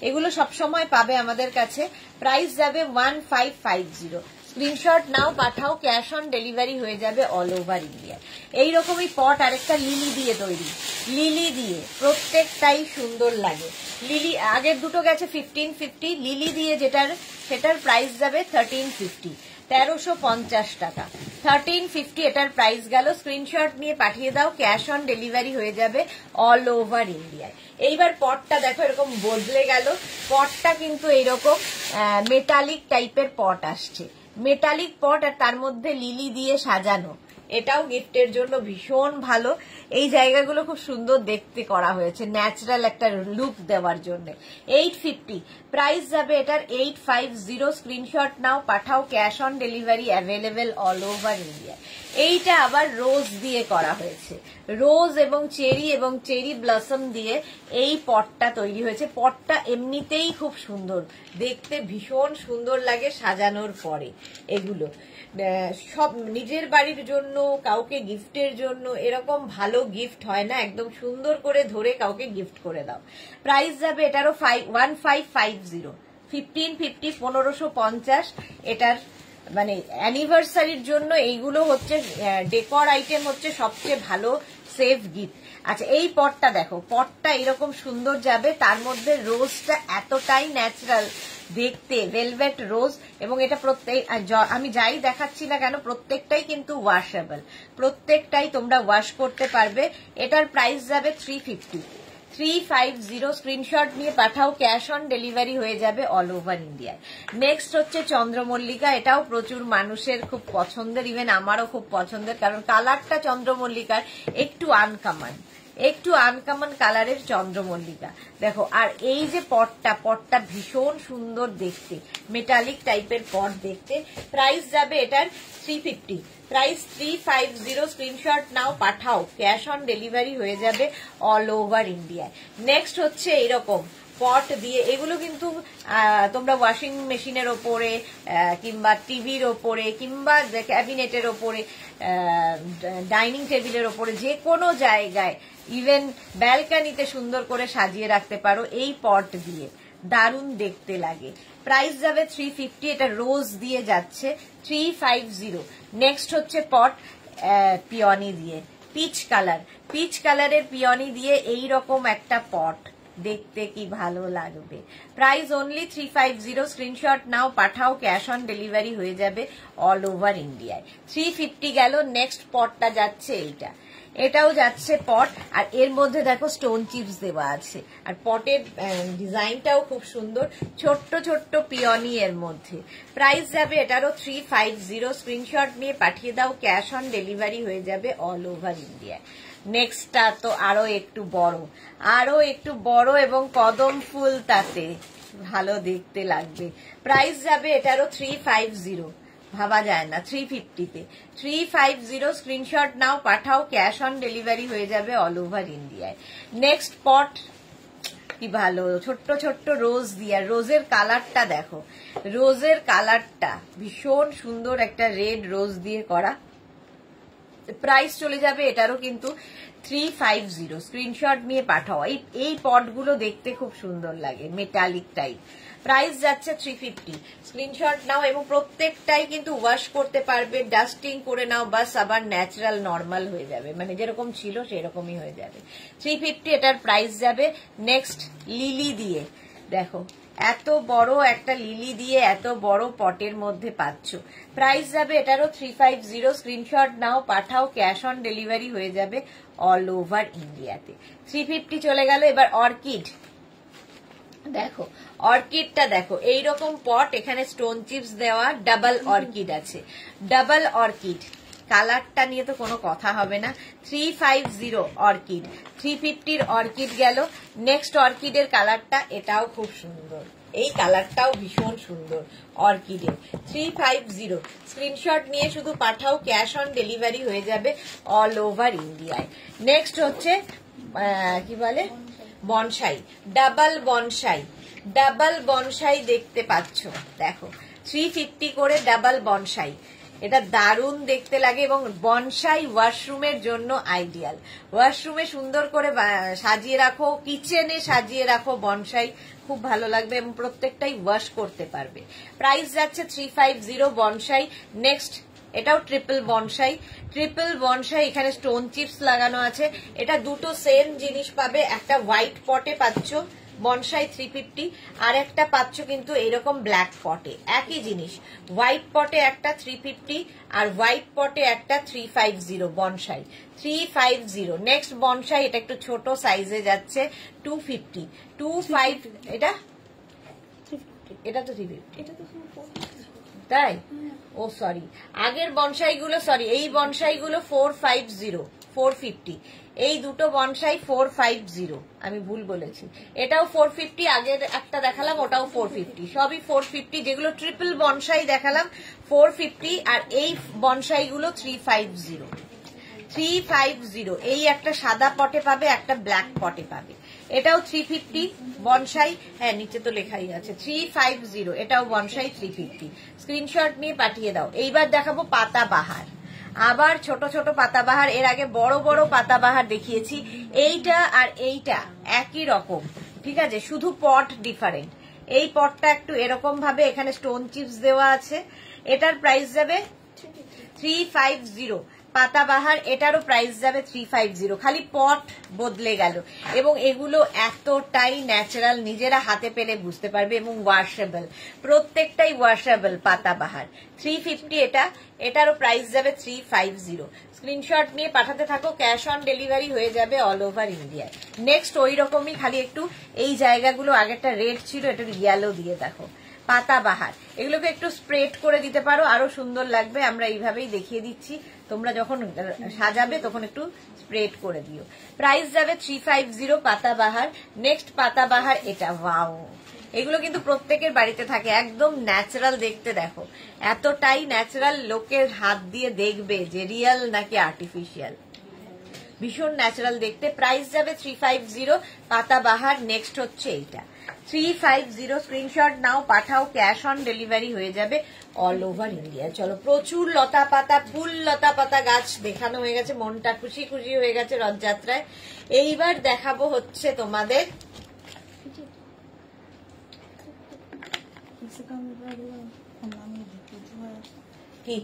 এগুলো সবসময় পাবে আমাদের কাছে। প্রাইস যাবে 1550। স্ক্রিনশট নাও, পাঠাও, ক্যাশ অন ডেলিভারি হয়ে যাবে অল ওভার ইন্ডিয়া। এইরকমই পট আরেকটা লিলি দিয়ে তৈরি, লিলি দিয়ে, প্রত্যেকটাই সুন্দর লাগে। লিলি আগের দুটো গেছে 1550, লিলি দিয়ে সেটার প্রাইস যাবে 1350, 1350 টাকা। 1350 এটার প্রাইস গেল। স্ক্রিনশট নিয়ে পাঠিয়ে দাও, ক্যাশ অন ডেলিভারি হয়ে যাবে অল ওভার ইন্ডিয়ায়। এইবার পটটা দেখো এরকম বদলে গেল, পটটা কিন্তু এইরকম মেটালিক টাইপের পট আসছে, মেটালিক পট, আর তার মধ্যে লিলি দিয়ে সাজানো। এটাও গিফটের জন্য ভীষণ ভালো। এই জায়গাগুলো খুব সুন্দর দেখতে করা হয়েছে, ন্যাচারাল একটা লুক দেওয়ার জন্য। 850 প্রাইস যাবে এটার 850। স্ক্রিনশট নাও, পাঠাও, cash on delivery available all over India. এইটা আবার রোজ দিয়ে করা হয়েছে, রোজ এবং চেরি ব্লসম দিয়ে এই পটটা তৈরি হয়েছে। পটটা এমনিতেই খুব সুন্দর দেখতে, ভীষণ সুন্দর লাগে সাজানোর পরে। এগুলো সব নিজের বাড়ির জন্য, কাউকে গিফটের জন্য, এরকম ভালো গিফট হয় না, একদম সুন্দর করে ধরে কাউকে গিফট করে দাও। প্রাইস যাবে এটারও 1550, 1550, 1550। এটার মানে অ্যানিভার্সারির জন্য এইগুলো হচ্ছে ডেকর আইটেম, হচ্ছে সবচেয়ে ভালো সেফ গিফট। আচ্ছা, এই পটটা দেখো, পটটা এরকম সুন্দর যাবে, তার মধ্যে রোজটা এতটাই ন্যাচারাল দেখতে, ভেলভেট রোজ, এবং এটা প্রত্যেক আমি যাই দেখাচ্ছি না কেন প্রত্যেকটাই কিন্তু ওয়াশেবল, প্রত্যেকটাই তোমরা ওয়াশ করতে পারবে। এটার প্রাইস যাবে 350। স্ক্রিনশট নিয়ে পাঠাও, ক্যাশ অন ডেলিভারি হয়ে যাবে অল ওভার ইন্ডিয়ায়। নেক্সট হচ্ছে চন্দ্রমল্লিকা, এটাও প্রচুর মানুষের খুব পছন্দের, ইভেন আমারও খুব পছন্দের, কারণ কালারটা চন্দ্রমল্লিকার একটু আনকমন কালারের চন্দ্রমল্লিকা দেখো। আর এই যে পটটা ভীষণ সুন্দর দেখতে, মেটালিক টাইপের পট দেখতে। প্রাইস যাবে এটার 350, প্রাইস 350। স্ক্রিনশট নাও, পাঠাও, ক্যাশ অন ডেলিভারি হয়ে যাবে অল ওভার ইন্ডিয়ায়। নেক্সট হচ্ছে এরকম পট দিয়ে, এগুলো কিন্তু তোমরা ওয়াশিং মেশিনের ওপরে কিংবা টিভির ওপরে কিংবা ক্যাবিনেটের ওপরে, ডাইনিং টেবিলের ওপরে, যে কোনো জায়গায়, ইভেন ব্যালকানিতে সুন্দর করে সাজিয়ে রাখতে পারো এই পট দিয়ে, দারুণ দেখতে লাগে। প্রাইস যাবে 350, এটা রোজ দিয়ে যাচ্ছে 350। নেক্সট হচ্ছে পট পিওনি দিয়ে, পিচ কালারের পিওনি দিয়ে এইরকম একটা পট দেখতে কি ভালো লাগবে। Price only 350। স্ক্রিনশট নাও, পাঠাও, ক্যাশ অন ডেলিভারি হয়ে যাবে অল ওভার ইন্ডিয়ায়। 350 গেল। নেক্সট পটটা যাচ্ছে এইটা, এটাও যাচ্ছে পট, আর এর মধ্যে দেখো স্টোন চিপস দেওয়া আছে, আর পটের ডিজাইনটাও খুব সুন্দর, ছোট্ট ছোট্ট পিওনি এর মধ্যে। প্রাইস যাবে এটারও 350। স্ক্রিনশট নিয়ে পাঠিয়ে দাও, ক্যাশ অন ডেলিভারি হয়ে যাবে অল ওভার ইন্ডিয়ায়। নেক্সটটা তো আরো একটু বড় এবং কদম ফুল, তাতে ভালো দেখতে লাগবে। প্রাইস যাবে এটারও 350, ভাবা যায় না 350-তে। 350। স্ক্রিনশট নাও, পাঠাও, ক্যাশ অন ডেলিভারি হয়ে যাবে অল ওভার ইন্ডিয়ায়। নেক্সট পট কি ভালো, ছোট্ট ছোট্ট রোজ দিয়ে, রোজের কালারটা দেখো, রোজের কালারটা ভীষণ সুন্দর, একটা রেড রোজ দিয়ে করা। প্রাইস চলে যাবে এটারও কিন্তু 350। স্ক্রিনশট নিয়ে পাঠাও। এই পটগুলো দেখতে খুব সুন্দর লাগে, মেটালিক টাইপ। প্রাইস যাচ্ছে 350। স্ক্রিনশট নাও, এবং প্রত্যেকটাই কিন্তু ওয়াশ করতে পারবে, ডাস্টিং করে নাও, বাস আবার ন্যাচারাল নর্মাল হয়ে যাবে, মানে যেরকম ছিল সেরকমই হয়ে যাবে। 350 এটার প্রাইস যাবে। নেক্সট লিলি দিয়ে দেখো, এত বড় একটা লিলি দিয়ে এত বড় পটের মধ্যে পাচ্ছ। প্রাইস যাবে এটারও 350। স্ক্রিনশট নাও, পাঠাও, ক্যাশ অন ডেলিভারি হয়ে যাবে অল ওভার ইন্ডিয়াতে। 350 চলে গেল। এবার অর্কিড দেখো, অর্কিডটা দেখো, এইরকম পট, এখানে স্টোন চিপস দেওয়া, ডাবল অর্কিড আছে, ডাবল অর্কিড কালারটা নিয়ে তো কোনো কথা হবে না। 350 অর্কিড, 350-র অর্কিড গেল। নেক্সট অর্কিডের কালারটা, এটাও খুব সুন্দর, এই কালারটাও ভীষণ সুন্দর অর্কিডের। 350 স্ক্রিনশট নিয়ে শুধু পাঠাও, ক্যাশ অন ডেলিভারি হয়ে যাবে অল ওভার ইন্ডিয়ায়। নেক্সট হচ্ছে কি বলে bonsai, double bonsai. Double bonsai দেখতে পাচ্ছ, দেখো 350 করে ডাবল বনসাই। এটা দারুণ দেখতে লাগে এবং বনসাই ওয়াশরুমের জন্য আইডিয়াল। ওয়াশরুমে সুন্দর করে সাজিয়ে রাখো, কিচেনে সাজিয়ে রাখো, বনসাই খুব ভালো লাগবে এবং প্রত্যেকটাই ওয়াশ করতে পারবে। প্রাইস যাচ্ছে 350 বনসাই। নেক্সট এটাও ট্রিপল বনসাই। ট্রিপল বনসাই, এখানে স্টোন চিপস লাগানো আছে। এটা দুটো সেম জিনিস পাবে, একটা হোয়াইট পটে পাচ্ছ বনসাই 350, আর একটা পাচ্ছ কিন্তু এরকম ব্ল্যাক পটে, একই জিনিস। হোয়াইট পটে একটা 350 আর হোয়াইট পটে একটা 350 বনসাই 350। নেক্সট বনসাই, এটা একটু ছোট সাইজে যাচ্ছে 250, 25। এটা তো 350, তাই? ও সরি, আগের বনসাই গুলো, সরি এই বনসাই গুলো 450, 450। এই দুটো বনসাই 450, আমি ভুল বলেছি। এটাও 450, আগের একটা দেখালাম ওটাও 450, সবই 450। যেগুলো ট্রিপল বনসাই দেখালাম 450, আর এই বনসাই গুলো 350। 350 এই একটা সাদা পটে পাবে, একটা ব্ল্যাক পটে পাবে। এটাও 350 বনসাই, হ্যাঁ নিচে তো লেখাই আছে 350, এটাও বনসাই 350। স্ক্রিনশট নিয়ে পাঠিয়ে দাও। এইবার দেখাবো পাতাবাহার, আবার ছোট ছোট পাতাবাহার। এর আগে বড় বড় পাতাবাহার দেখিয়েছি, এইটা আর এইটা একই রকম, ঠিক আছে, শুধু পট ডিফারেন্ট। এই পটটা একটু এরকম ভাবে এখানে স্টোন চিপস দেওয়া আছে। এটার প্রাইস যাবে 350 পাতাবাহার, এটারও প্রাইস যাবে 350, খালি পট বদলে গেল। এবং এগুলো এতটাই ন্যাচারাল, নিজেরা হাতে পেলে বুঝতে পারবে, এবং ওয়াশেবল, প্রত্যেকটাই ওয়াশেবল পাতাবাহার। 350 এটা, এটারও প্রাইস যাবে 350। স্ক্রিনশট নিয়ে পাঠাতে থাকো, ক্যাশ অন ডেলিভারি হয়ে যাবে অল ওভার ইন্ডিয়ায়। নেক্সট ওই রকমই, খালি একটু এই জায়গাগুলো আগেরটা রেড ছিল, এটা ইয়েলো দিয়ে দেখো পাতাবাহার। এগুলোকে একটু স্প্রেড করে দিতে পারো, আরো সুন্দর লাগবে। আমরা এইভাবেই দেখিয়ে দিচ্ছি, তোমরা যখন সাজাবে তখন একটু স্প্রেড করে দিও। প্রাইস যাবে 350 পাতাবাহার। নেক্সট পাতাবাহার, এটা ওয়াও, এগুলো কিন্তু প্রত্যেকের বাড়িতে থাকে, একদম ন্যাচারাল দেখতে। দেখো এতটাই ন্যাচারাল, লোকের হাত দিয়ে দেখবে যে রিয়েল নাকি আর্টিফিশিয়াল, ভীষণ ন্যাচারাল দেখতে। প্রাইস যাবে 350 পাতাবাহার। নেক্সট হচ্ছে এইটা 350, স্ক্রিনশট নাও পাঠাও, ক্যাশ অন ডেলিভারি হয়ে যাবে অল ওভার ইন্ডিয়া। চলো, প্রচুর লতা পাতা, ফুল লতা পাতা গাছ দেখানো হয়ে গেছে, মনটা খুশি খুশি হয়ে গেছে রথযাত্রায়। এইবার দেখাবো হচ্ছে তোমাদের কি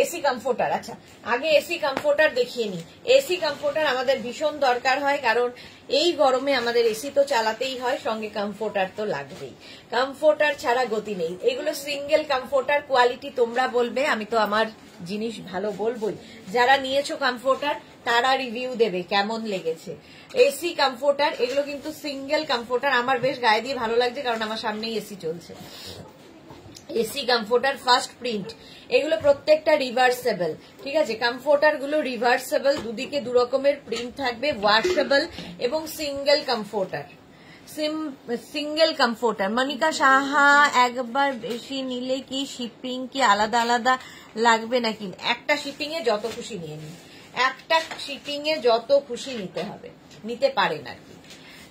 এসি কমফোর্টার। আচ্ছা, আগে এসি কমফোর্টার দেখিয়ে নি। এসি কমফোর্টার আমাদের ভীষণ দরকার হয়, কারণ এই গরমে আমাদের এসি তো চালাতেই হয়, সঙ্গে কমফোর্টার তো লাগবেই। কমফোর্টার ছাড়া গতি নেই। এগুলো সিঙ্গেল কমফোর্টার, কোয়ালিটি তোমরা বলবে, আমি তো আমার জিনিস ভালো বলবোই। যারা নিয়েছো কমফোর্টার তারা রিভিউ দেবে কেমন লেগেছে। এসি কমফোর্টার, এগুলো কিন্তু সিঙ্গেল কমফোর্টার। আমার বেশ গায়ে দিয়ে ভালো লাগছে, কারণ আমার সামনেই এসি চলছে। এসি কমফোর্টার ফার্স্ট প্রিন্ট, এগুলো প্রত্যেকটা রিভার্সেবল, ঠিক আছে। কমফোর্টার গুলো রিভার্সেবল, দুদিকে দু রকমের প্রিন্ট থাকবে, ওয়াশেবল এবং single comforter. Single comforter. Monika Saha, একবার বেশি নিলে কি শিপিং কি আলাদা আলাদা লাগবে নাকি? একটা শিপিং এ যত খুশি নিয়ে নিন, একটা শিপিং এ যত খুশি নিতে হবে, নিতে পারেন আর কি,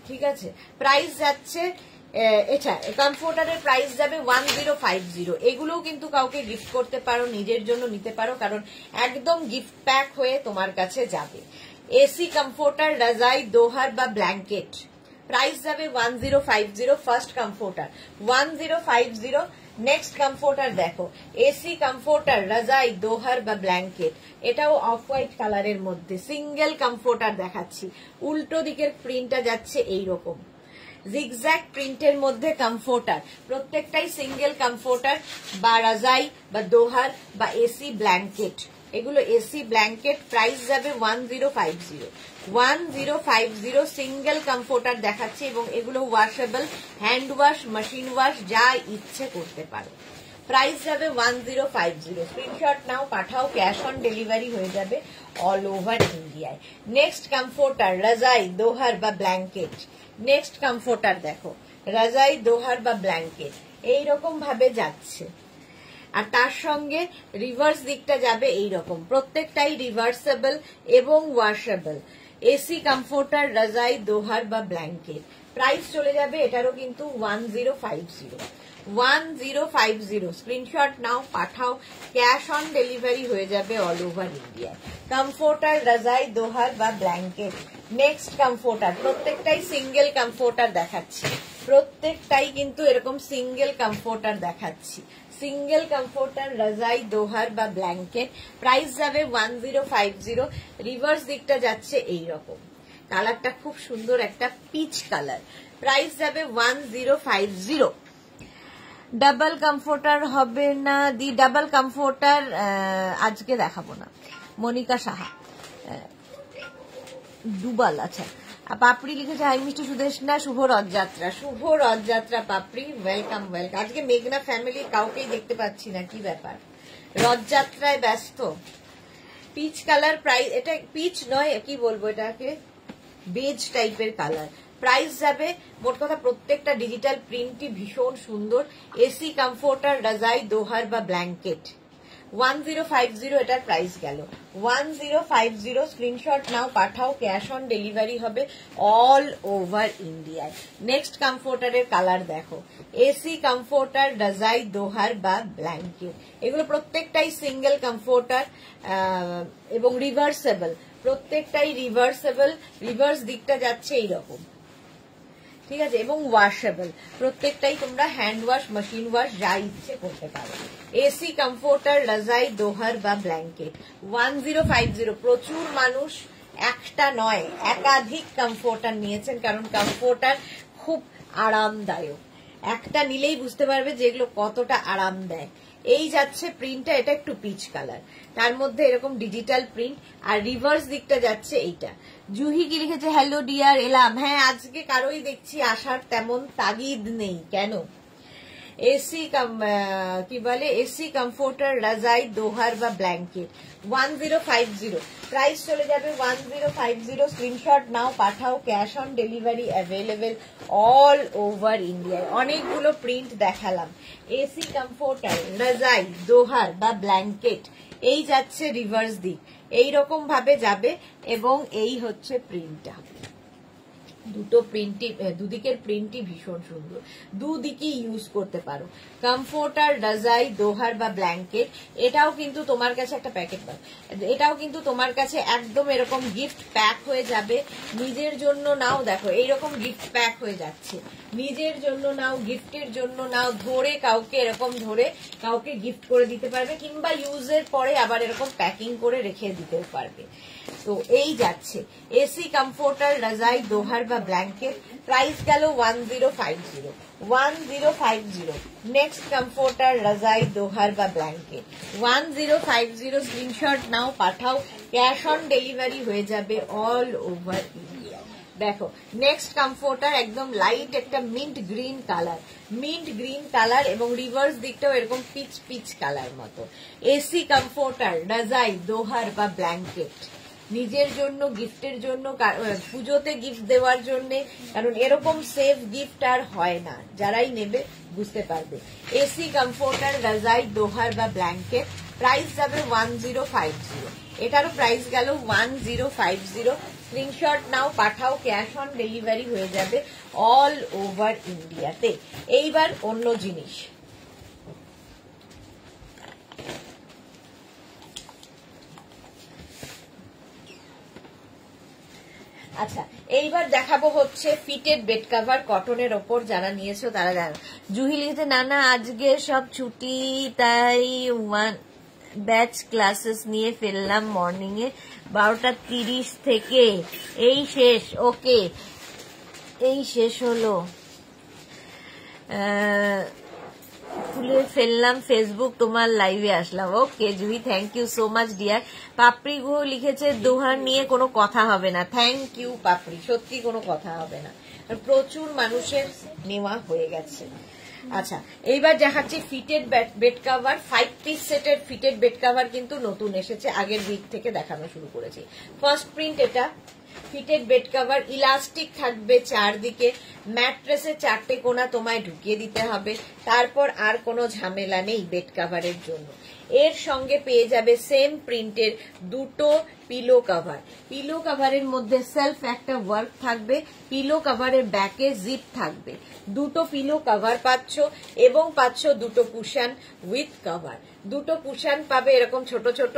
ঠিক আছে। প্রাইস যাচ্ছে, এটা কমফোর্টারের প্রাইস যাবে 1050। এগুলোও কিন্তু কাউকে গিফট করতে পারো, নিজের জন্য নিতে পারো, কারণ একদম গিফট প্যাক হয়ে তোমার কাছে যাবে। এসি কমফোর্টার, রাজাই, দোহার বা ব্ল্যাঙ্কেট, প্রাইস যাবে 1050 ফার্স্ট কমফোর্টার 1050। নেক্সট কমফোর্টার দেখো, এসি কমফোর্টার, রাজাই, দোহার বা ব্ল্যাঙ্কেট, এটাও অফ হোয়াইট কালারের মধ্যে সিঙ্গেল কমফোর্টার দেখাচ্ছি। উল্টো দিকের প্রিন্টটা যাচ্ছে এইরকম জিগজ্যাগ প্রিন্টের মধ্যে কমফোর্টার, প্রত্যেকটাই সিঙ্গেল কমফোর্টার বা রাজাই বা দোহার বা এসি ব্ল্যাঙ্কেট। এগুলো এসি ব্ল্যাঙ্কেট, প্রাইস যাবে 1050 1050 সিঙ্গেল কমফোর্টার দেখাচ্ছে। এবং এগুলো washable, hand wash, machine wash, যা ইচ্ছে করতে পারো। প্রাইস যাবে 1050। স্ক্রিনশট নাও, পাঠাও, ক্যাশ অন ডেলিভারি হয়ে যাবে অল ওভার ইন্ডিয়ায়। নেক্সট কমফোর্টার, রাজাই, দোহার বা ব্ল্যাঙ্কেট। নেক্সট কমফোর্টার দেখো, রাজাই, দোহার বা ব্ল্যাঙ্কেট এইরকম ভাবে যাচ্ছে, আর তার সঙ্গে রিভার্স দিকটা যাবে এইরকম, প্রত্যেকটাই রিভার্সেবল এবং ওয়াশেবল। এসি কমফোর্টার, রাজাই, দোহার বা ব্ল্যাঙ্কেট। প্রাইস চলে যাবে এটারও কিন্তু 1050। 1050। স্ক্রিনশট নাও, পাঠাও, ক্যাশ অন ডেলিভারি হয়ে যাবে অল ওভার ইন্ডিয়ায়। কমফোর্টার, রাজাই, দোহার বা ব্ল্যাঙ্কেট। নেক্সট কমফোর্টার, প্রত্যেকটাই সিঙ্গেল কমফোর্টার দেখাচ্ছি, প্রত্যেকটাই কিন্তু এরকম সিঙ্গেল কমফোর্টার দেখাচ্ছি। সিঙ্গেল কমফোর্টার, রাজাই, দোহার বা ব্ল্যাঙ্কেট। প্রাইস যাবে 1050। রিভার্স দিকটা যাচ্ছে এইরকম, কালারটা খুব সুন্দর, একটা পিচ কালার। প্রাইস যাবে 1050। ডাবল কমফোর্টার হবে না দি, ডাবল কমফোর্টার আজকে দেখাবো না। মনিকা সাহা, ডুবাল, আচ্ছা। পাপড়ি লিখেছে, হাই মিষ্টি সুদেশনা, শুভ রথযাত্রা। শুভ রথযাত্রা পাপড়ি, ওয়েলকাম ওয়েলকাম। আজকে মেঘনা ফ্যামিলি কাউকেই দেখতে পাচ্ছি না, কি ব্যাপার? রথযাত্রায় ব্যস্ত। পিচ কালার, প্রাইস এটা পিচ নয়, কি বলবো এটাকে, বেজ টাইপের কালার। প্রাইস যাবে, মোট কথা প্রত্যেকটা ডিজিটাল প্রিন্টই ভীষণ সুন্দর। এসি কমফোর্টার, রাজাই, দোহার বা ব্ল্যাঙ্কেট। 1050 এটার প্রাইস গেল। 1050। স্ক্রিনশট নাও, পাঠাও, ক্যাশ অন ডেলিভারি হবে অল ওভার ইন্ডিয়ায়। নেক্সট কমফোর্টারের কালার দেখো, এসি কমফোর্টার, রাজাই, দোহার বা ব্ল্যাঙ্কেট। এগুলো প্রত্যেকটাই সিঙ্গেল কমফোর্টার এবং রিভার্সেবল, প্রত্যেকটাই রিভার্সেবল। রিভার্স দিকটা যাচ্ছে এইরকম, ঠিক আছে, এবং ওয়াশেবল। প্রত্যেকটাই তোমরা হ্যান্ড ওয়াশ, মেশিন ওয়াশ যা ইচ্ছে করতে পারো। এসি কমফোর্টার, রাজাই, দোহার বা ব্ল্যাঙ্কেট। 1050। প্রচুর মানুষ একটা নয় একাধিক কমফোর্টার নিয়েছেন, কারণ কমফোর্টার খুব আরামদায়ক। একটা নিলেই বুঝতে পারবে যেগুলো কতটা আরাম দেয়। এই যাচ্ছে প্রিন্টটা, এটা একটু পিচ কালার, তার মধ্যে এরকম ডিজিটাল প্রিন্ট, আর রিভার্স দিকটা যাচ্ছে এইটা। জুহি কি লিখেছে, হ্যালো ডিয়ার, এলাম। হ্যাঁ, আজকে কারোই দেখছি আসার তেমন তাগিদ নেই, কেন? এসি কি বলে, এসি কমফোর্টার, রাজাই, দোহার বা ব্ল্যাঙ্কেট। 1050। প্রাইস চলে যাবে 1050। স্ক্রিনশট নাও, পাঠাও, cash on delivery available all over ইন্ডিয়ায়। অনেকগুলো প্রিন্ট দেখালাম। এসি কমফোর্টার, রাজাই, দোহার বা ব্ল্যাঙ্কেট, এই যাচ্ছে রিভার্স দিক, এইরকম ভাবে যাবে, এবং এই হচ্ছে প্রিন্টটা। দুটো প্রিন্টই, দুদিকের প্রিন্টই ভীষণ সুন্দর, দুদিকই ইউজ করতে পারো। কমফোর্টার, রাজাই, দোহার বা ব্ল্যাঙ্কেট। এটাও কিন্তু তোমার কাছে একটা প্যাকেট, এটাও কিন্তু তোমার কাছে একদম এরকম গিফট প্যাক হয়ে যাবে। নিজের জন্য নাও, দেখো এইরকম গিফট প্যাক হয়ে যাচ্ছে, নিজের জন্য নাও, গিফটের জন্য নাও, ধরে কাউকে এরকম ধরে কাউকে গিফট করে দিতে পারবে, কিংবা ইউজের পরে আবার এরকম প্যাকিং করে রেখে দিতে পারবে। তো এই যাচ্ছে এসি কমফোর্টার, রাজাই, দোহার বা ব্ল্যাঙ্কেট। প্রাইস গেল 1050। 1050। নেক্সট কমফোর্টার, রাজাই, দোহার বা ব্ল্যাঙ্কেট। 1050। স্ক্রিনশট নাও, পাঠাও, ক্যাশ অন ডেলিভারি হয়ে যাবে অল ওভার ইন্ডিয়া। দেখো নেক্সট কমফোর্টার, একদম লাইট একটা mint green colour, mint green colour, এবং রিভার্স দিকটাও এরকম পিচ পিচ কালার মতো। এসি কমফোর্টার, রাজাই, দোহার বা ব্ল্যাঙ্কেট। নিজের জন্য, গিফটের জন্য, পুজোতে গিফট দেওয়ার জন্য, কারণ এরকম সেফ গিফট আর হয় না, যারাই নেবে বুঝতে পারবে। এসি কমফোর্টার, রাজাই, দোহার বা ব্ল্যাঙ্কেট। প্রাইস যাবে 1050। এটারও প্রাইস গেল 1050। স্ক্রিনশট নাও, পাঠাও, ক্যাশ অন ডেলিভারি হয়ে যাবে অল ওভার ইন্ডিয়াতে। এইবার অন্য জিনিস, আচ্ছা এইবার দেখাবো হচ্ছে ফিটেড বেড কাভার, কটনের ওপর। যারা নিয়েছো তারা জানো। জুহি লিখেছে, না না আজকে সব ছুটি, তাই ব্যাচ ক্লাসেস নিয়ে ফেললাম মর্নিং এ 12:30 থেকে। এই শেষ, ওকে, এই শেষ হলো, খুলে ফেললাম ফেসবুক, তোমার লাইভে আসলাম। Okay Juhi, thank you so much dear. Papri Guha লিখেছে, দোহার নিয়ে কোনো কথা হবে না। থ্যাংক ইউ পাপড়ি, সত্যি কোনো কথা হবে না, প্রচুর মানুষের নেওয়া হয়ে গেছে। আচ্ছা, এইবার দেখাচ্ছি ফিটেড বেড কভার। 5 পিস সেটের ফিটেড বেড কভার কিন্তু নতুন এসেছে, আগের উইক থেকে দেখানো শুরু করেছি। ফার্স্ট প্রিন্ট এটা, ফিটেড বেড কভার, ইলাস্টিক থাকবে চারদিকে, ম্যাট্রেসে 4টে কোণা তোমায় ঢুকিয়ে দিতে হবে, তারপর আর কোনো ঝামেলা নেই বেড কভারের জন্য। এর সঙ্গে পেয়ে যাবে সেম প্রিন্টের দুটো পিলো কভার। পিলো কভারের মধ্যে সেলফ একটা ওয়ার্ক থাকবে, পিলো কভারের ব্যাকে জিপ থাকবে। দুটো পিলো কভার পাচ্ছ এবং পাচ্ছ দুটো কুশন উইথ কভার। দুটো কুশন পাবে এরকম ছোট ছোট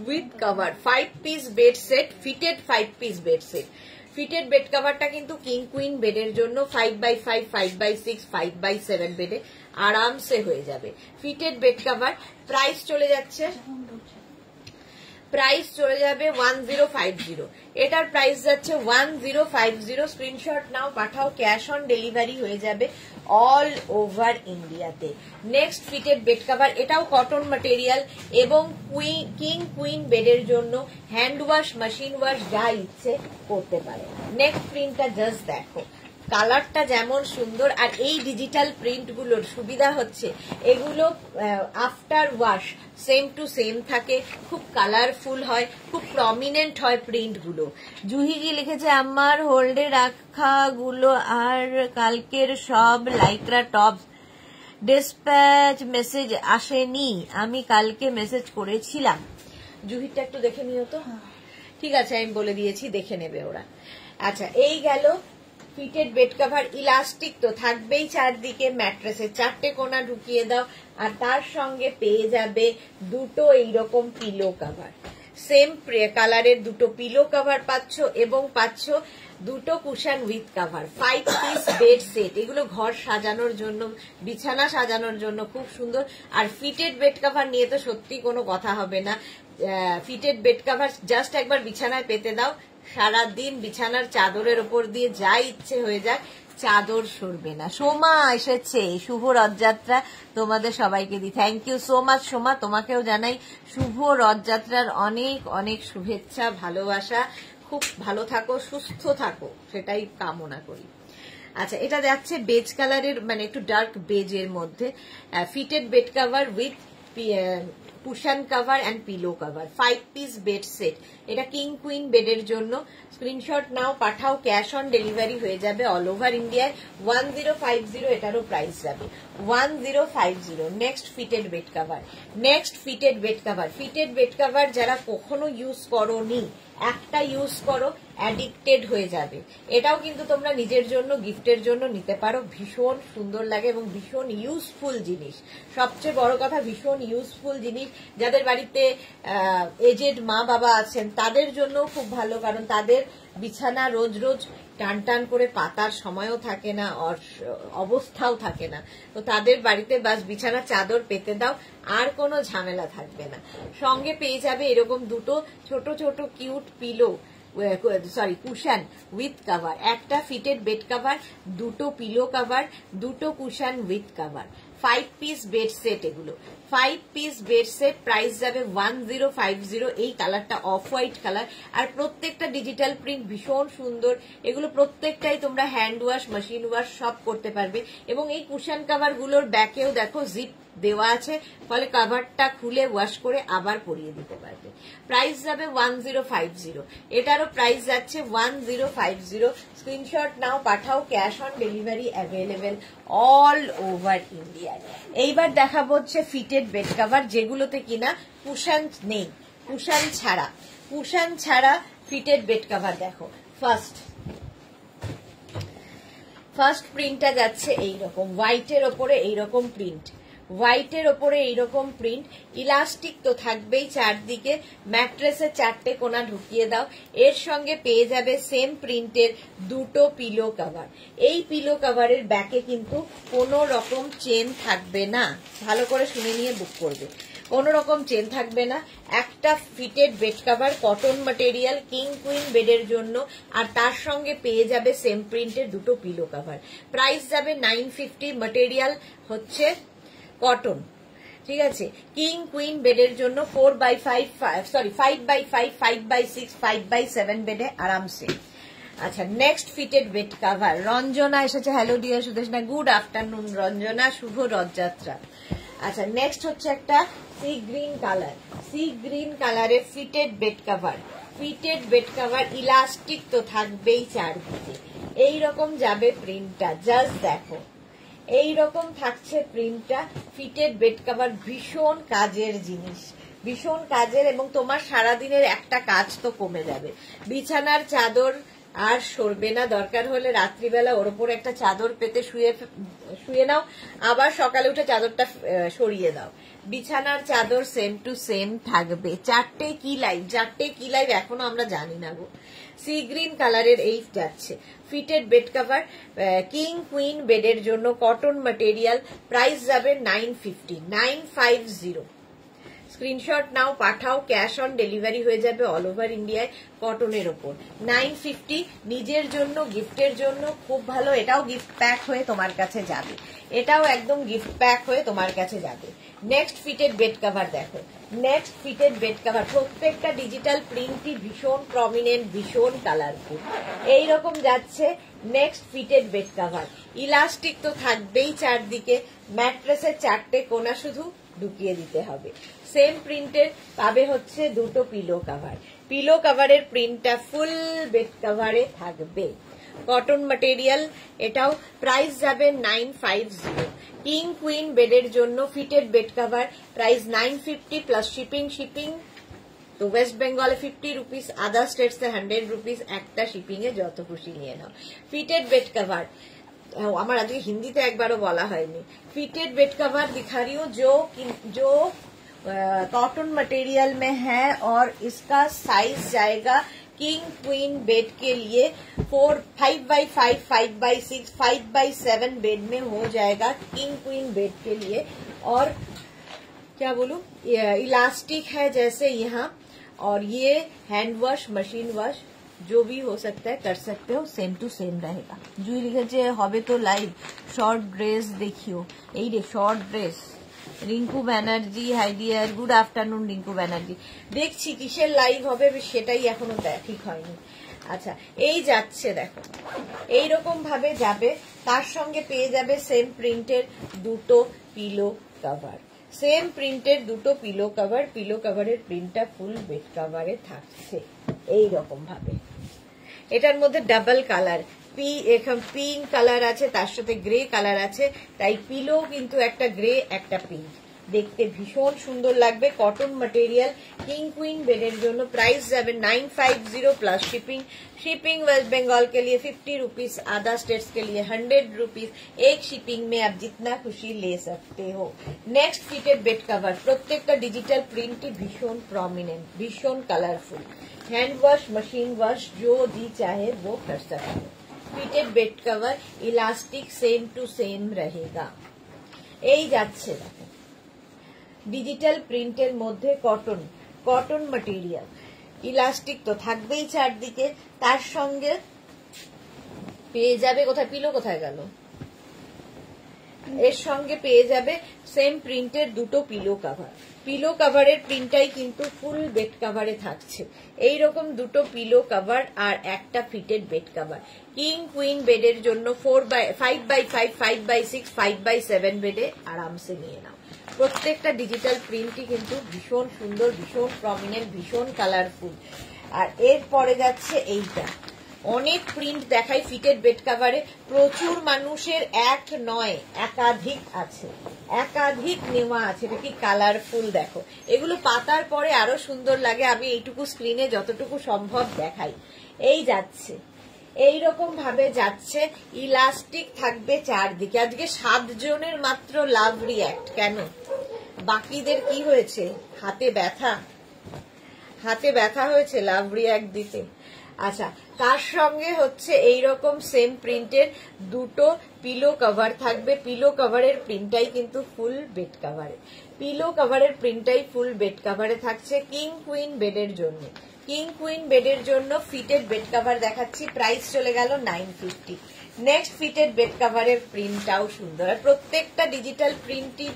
with cover. 5 piece bed set, fitted 5 piece bed set. Fitted bed কভারটা কিন্তু কিং কুইন বেডের জন্য 5x5, 5x6, 5x7 বেডে আরামসে হয়ে যাবে ফিটেড বেড কভার। প্রাইস চলে যাচ্ছে 1050। এটার প্রাইস যাচ্ছে 1050। স্ক্রিনশট নাও, পাঠাও, ক্যাশ অন ডেলিভারি হয়ে যাবে অল ওভার ইন্ডিয়াতে। নেক্সট ফিটেড বেড কভার, এটাও কটন ম্যাটেরিয়াল এবং কিং কুইন বেডের জন্য হ্যান্ড ওয়াশ, মেশিন ওয়াশ যা ইচ্ছে করতে পারে। নেক্সট প্রিন্টটা জাস্ট দেখো, কালারটা যেমন সুন্দর, আর এই ডিজিটাল প্রিন্ট গুলোর সুবিধা হচ্ছে এগুলো after wash same to same থাকে, খুব কালারফুল হয়, খুব প্রমিনেন্ট হয় প্রিন্ট গুলো। জুহিজি লিখেছে আমার হোল্ডে রাখা গুলো আর কালকের সব লাইক্রা টপ ডিসপ্যাচ মেসেজ আসেনি, আমি কালকে মেসেজ করেছিলাম। জুহিটা একটু দেখে নিও তো। ঠিক আছে, আমি বলে দিয়েছি, দেখে নেবে ওরা। আচ্ছা, এই গেল ফিটেড বেড কভার। ইলাস্টিক তো থাকবেই চারদিকে, ম্যাট্রেসে 4টে কোণা ঢুকিয়ে দাও, আর তার সঙ্গে পেয়ে যাবে দুটো এইরকম পিলো কভার। সেম কালারের দুটো পিলো কভার পাচ্ছ এবং পাচ্ছ দুটো cushion with cover. 5 piece bed set, এগুলো ঘর সাজানোর জন্য, বিছানা সাজানোর জন্য খুব সুন্দর। আর ফিটেড বেড কভার নিয়ে তো সত্যি কোনো কথা হবে না। ফিটেড বেড কভার জাস্ট একবার বিছানায় পেতে দাও, সারাদিন বিছানার চাদরের ওপর দিয়ে যা ইচ্ছে হয়ে যাক, চাদর সরবে না। সোমা এসেছে, শুভ রথযাত্রা তোমাদের সবাইকে দিই। Thank you so much Soma, তোমাকেও জানাই শুভ রথযাত্রার অনেক অনেক শুভেচ্ছা, ভালোবাসা। খুব ভালো থাকো, সুস্থ থাকো, সেটাই কামনা করি। আচ্ছা, এটা যাচ্ছে বেজ কালারের, মানে একটু ডার্ক বেজের মধ্যে, fitted bed cover with cushion cover and pillow cover. 5 piece bed set, এটা কিং কুইন বেডের জন্য। স্ক্রিনশট নাও, পাঠাও, ক্যাশ অন ডেলিভারি হয়ে যাবে অল ওভার ইন্ডিয়ায়। 1050 এটারও প্রাইস যাবে 1050। Next fitted bed cover, next fitted bed cover. Fitted bed cover যারা কখনো ইউজ করোনি, একটা ইউজ করো, অ্যাডিক্টেড হয়ে যাবে। এটাও কিন্তু তোমরা নিজের জন্য, গিফটের জন্য নিতে পারো, ভীষণ সুন্দর লাগে এবং ভীষণ ইউজফুল জিনিস। সবচেয়ে বড় কথা, ভীষণ ইউজফুল জিনিস। যাদের বাড়িতে এজেড মা বাবা আছেন তাদের জন্য খুব ভালো, কারণ তাদের বিছানা রোজ রোজ টান টান করে পাতার সময়ও থাকে না, অবস্থাও থাকে না। তো তাদের বাড়িতে বাস বিছানা চাদর পেতে দাও, আর কোনো ঝামেলা থাকবে না। সঙ্গে পেয়ে যাবে এরকম দুটো ছোট ছোট cute pillow, cushion with cover. একটা ফিটেড বেড কভার, দুটো পিলো কভার, দুটো cushion with cover. 5 piece bed set এগুলো, 5 পিস বেড সেট। প্রাইস যাবে 1050। এই কালারটা অফ হোয়াইট কালার, আর প্রত্যেকটা ডিজিটাল প্রিন্ট, ভীষণ সুন্দর। এগুলো প্রত্যেকটাই তোমরা হ্যান্ড ওয়াশ, মেশিন ওয়াশ সব করতে পারবে। এবং এই কুশন কভার গুলোর ব্যাকেও দেখো জিপ দেওয়া আছে, ফলে কভারটা খুলে ওয়াশ করে আবার পরিয়ে দিতে পারবে। প্রাইস যাবে 1050। এটারও প্রাইস যাচ্ছে 1050। স্ক্রিনশট নাও, পাঠাও, cash on delivery available all over India. এইবার দেখাবো হচ্ছে ফিটেড বেড কভার, যেগুলোতে কিনা কুশন নেই, কুশন ছাড়া ফিটেড বেড কভার। দেখো ফার্স্ট প্রিন্টটা যাচ্ছে এইরকম, হোয়াইটের ওপরে এইরকম প্রিন্ট, হোয়াইটের ওপরে এইরকম প্রিন্ট। ইলাস্টিক তো থাকবেই চারদিকে, ম্যাট্রেসে 4টে কোণা ঢুকিয়ে দাও। এর সঙ্গে পেয়ে যাবে সেম প্রিন্টের দুটো পিলো কভার। এই পিলো কভারের ব্যাকে কিন্তু কোনো রকম চেন থাকবে না, ভালো করে শুনে নিয়ে বুক করবে। কোনো রকম চেন থাকবে না। একটা fitted bed cover, cotton material, king queen বেডের জন্য, আর তার সঙ্গে পেয়ে যাবে সেম প্রিন্টের দুটো পিলো কভার। প্রাইস যাবে 950। ম্যাটেরিয়াল হচ্ছে কটন, ঠিক আছে। কিং কুইন বেডের জন্য 5x5, 5x6, 5x7 বেডে আরামসে। আচ্ছা next fitted bed cover, Ranjana এসেছে, hello dear Sudeshna, good afternoon Ranjana, শুভ রথযাত্রা। আচ্ছা নেক্সট হচ্ছে একটা sea green colour, sea green কালারের fitted bed cover. Fitted bed cover elastic তো থাকবেই চারদিকে, এইরকম যাবে প্রিন্টটা, জাস্ট দেখো এইরকম থাকছে প্রিন্টটা। ফিটেড বেড কাভার ভীষণ কাজের জিনিস, ভীষণ কাজের, এবং তোমার সারাদিনের একটা কাজ তো কমে যাবে। বিছানার চাদর আর সরবে না, দরকার হলে রাত্রিবেলা ওর উপর একটা চাদর পেতে শুয়ে নাও, আবার সকালে উঠে চাদরটা সরিয়ে দাও, বিছানার চাদর সেম টু সেম থাকবে। চারটে কি লাইভ এখনো আমরা জানি না গো। সি গ্রিন কালারের এই যাচ্ছে fitted bed cover, king queen বেডের জন্য, কটন ম্যাটেরিয়াল, প্রাইস যাবে 950। স্ক্রিনশট নাও, পাঠাও, ক্যাশ অন ডেলিভারি হয়ে যাবে অল ওভার ইন্ডিয়ায়, কটনের ওপর 950। নিজের জন্য গিফটের জন্য খুব ভালো, এটাও গিফট প্যাক হয়ে তোমার কাছে যাবে, এটাও একদম গিফট প্যাক হয়ে তোমার কাছে যাবে। নেক্সট ফিটেড বেড কাভার দেখো, নেক্সট ফিটেড বেড কাভার, প্রত্যেকটা ডিজিটাল প্রিন্টই ভীষণ প্রমিনেন্ট, ভীষণ কালারফুল, এইরকম যাচ্ছে next fitted bed cover. Elastic তো থাকবেই চারদিকে, ম্যাট্রেসের চারটে কোনা শুধু ঢুকিয়ে দিতে হবে। সেম প্রিন্টের পাবে হচ্ছে দুটো পিলো কাভার, পিলো কাভারের প্রিন্টটা ফুল বেড কাভারে থাকবে, কটন ম্যাটেরিয়াল, এটাও প্রাইস যাবে 950। কিং কুইন বেডের জন্য fitted bed cover, price 950 plus shipping তো ওয়েস্ট বেঙ্গলে 50 রুপিস, আদার স্টেটস এ 100 রুপিস, একটা শিপিং এ যত খুশি নিয়ে নাও। ফিটেড বেড কাভার, আমার আজকে হিন্দিতে একবারও বলা হয়নি। फिटेड बेड कवर दिखा रही हूँ जो कॉटन मटेरियल में है, और इसका साइज जाएगा किंग क्वीन बेड के लिए 5x5, 5x6, 5x7 बेड में हो जाएगा किंग क्वीन बेड के लिए। और क्या बोलूं, इलास्टिक है जैसे यहाँ, और ये हैंड वॉश, मशीन वॉश जो भी हो सकता है कर सकते हो, सेम टू सेम रहेगा। जुई लिखे हबे तो लाइव शॉर्ट ड्रेस देखियो, এই রে short dress, Rinku Banerjee, high deer, good afternoon Rinku Banerjee. দেখছি কিসের লাইভ হবে সেটাই এখনো ঠিক হয়নি। আচ্ছা এই যাচ্ছে দেখো, এইরকম ভাবে যাবে, তার সঙ্গে পেয়ে যাবে সেম প্রিন্টের দুটো পিলো কভার, সেম প্রিন্টের দুটো পিলো কভার, পিলো কভারের প্রিন্টটা ফুল বেড কভারে থাকছে এইরকম ভাবে। এটার মধ্যে ডাবল কালার, পিঙ্ক কালার আছে, তার সাথে গ্রে কালার আছে, তাই পিলো কিন্তু একটা গ্রে একটা পিঙ্ক, দেখতে ভীষণ সুন্দর লাগবে। কটন ম্যাটেরিয়াল, কিং কুইন बेडेर জন্য प्राइस যাবে 950 प्लस शिपिंग वेस्ट बंगाल के लिए 50 रुपीज, अदर स्टेट्स के लिए 100 रुपीज। एक शिपिंग में आप जितना खुशी ले सकते हो। नेक्स्ट फिटेड बेड कवर, प्रत्येकটা डिजिटल प्रिंट भीषण प्रॉमिनेंट, भीषण colourful, hand wash, machine wash जो जी चाहे वो कर सकते हो। Fitted bed cover elastic same to same रहेगा। এই যাচ্ছে দেখো ডিজিটাল প্রিন্টের মধ্যে কটন ম্যাটেরিয়াল, ইলাস্টিক তো থাকবেই চারদিকে, তার সঙ্গে পেয়ে যাবে, কোথায় পিলো কোথায় গেল, এর সঙ্গে পেয়ে যাবে সেম প্রিন্টের দুটো পিলো কভার। পিলো কভারের প্রিন্টটাই কিন্তু ফুল বেড কভারে থাকছে, এইরকম দুটো পিলো কভার আর একটা fitted bed cover. King queen বেডের জন্য 5x5, 5x6, 5x7 বেডে আরামসে নিয়ে নাও। প্রত্যেকটা ডিজিটাল প্রিন্টই কিন্তু ভীষণ সুন্দর, ভীষণ প্রমিনেন্ট, ভীষণ কালারফুল। আর এরপরে যাচ্ছে এইটা, অনেক প্রিন্ট দেখাই ফিটেড বেড কভারে, প্রচুর মানুষের এক নয় একাধিক আছে, একাধিক নেওয়া আছে, এটা কি কালারফুল দেখো, এগুলো পাতার পরে আরো সুন্দর লাগে। আমি এইটুকু স্ক্রিনে যতটুকু সম্ভব দেখাই। এই যাচ্ছে এইরকম ভাবে যাচ্ছে, ইলাস্টিক থাকবে চারদিকে। আজকে 7 জনের মাত্র লাভ রিঅ্যাক্ট, কেন বাকিদের কি হয়েছে, হাতে ব্যথা হয়েছে লাভ রিঅ্যাক্ট দিতে। আচ্ছা তার সঙ্গে হচ্ছে এইরকম সেম প্রিন্টের দুটো পিলো কভার থাকবে, পিলো কভারের প্রিন্টটাই কিন্তু ফুল বেড কভারে, পিলো কভারের প্রিন্টটাই ফুল বেড কভারে থাকছে। কিং কুইন বেডের জন্য, কিং কুইন বেডের জন্য ফিটেড বেড কভার দেখাচ্ছি, প্রাইস চলে গেল 950। নেক্সট ফিটেড বেড কাভারের প্রিন্টটাও সুন্দর, আর প্রত্যেকটা ডিজিটাল প্রিন্টই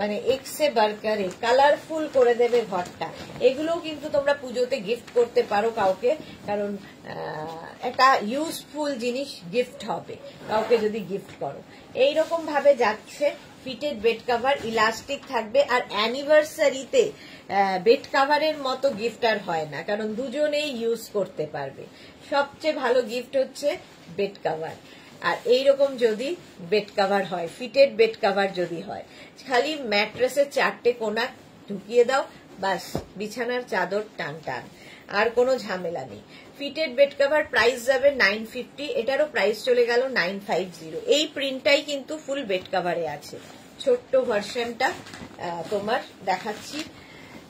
মানে এক্সে বার্কারে কালারফুল করে দেবে ঘরটা। এগুলোও কিন্তু তোমরা পুজোতে গিফট করতে পারো কাউকে, কারণ একটা ইউজফুল জিনিস গিফট হবে কাউকে যদি গিফট করো। এইরকম ভাবে যাচ্ছে ফিটেড বেড কাভার, ইলাস্টিক থাকবে। আর অ্যানিভার্সারিতে বেড কাভারের মতো গিফট আর হয় না, কারণ দুজনেই ইউজ করতে পারবে। সবচেয়ে ভালো গিফট হচ্ছে বেড কাভার। আর এইরকম যদি বেড কাভার হয়, ফিটেড বেড কাভার যদি হয়, খালি ম্যাট্রেসের 4টে কোনা ঢুকিয়ে দাও, বাস বিছানার চাদর টান টান, আর কোনো ঝামেলা নেই। ফিটেড বেড কাভার প্রাইস যাবে 950, এটারও প্রাইস চলে গেল 950। এই প্রিন্টটাই কিন্তু ফুল বেড কাভারে আছে। ছোট্ট ভার্সনটা তোমার দেখাচ্ছি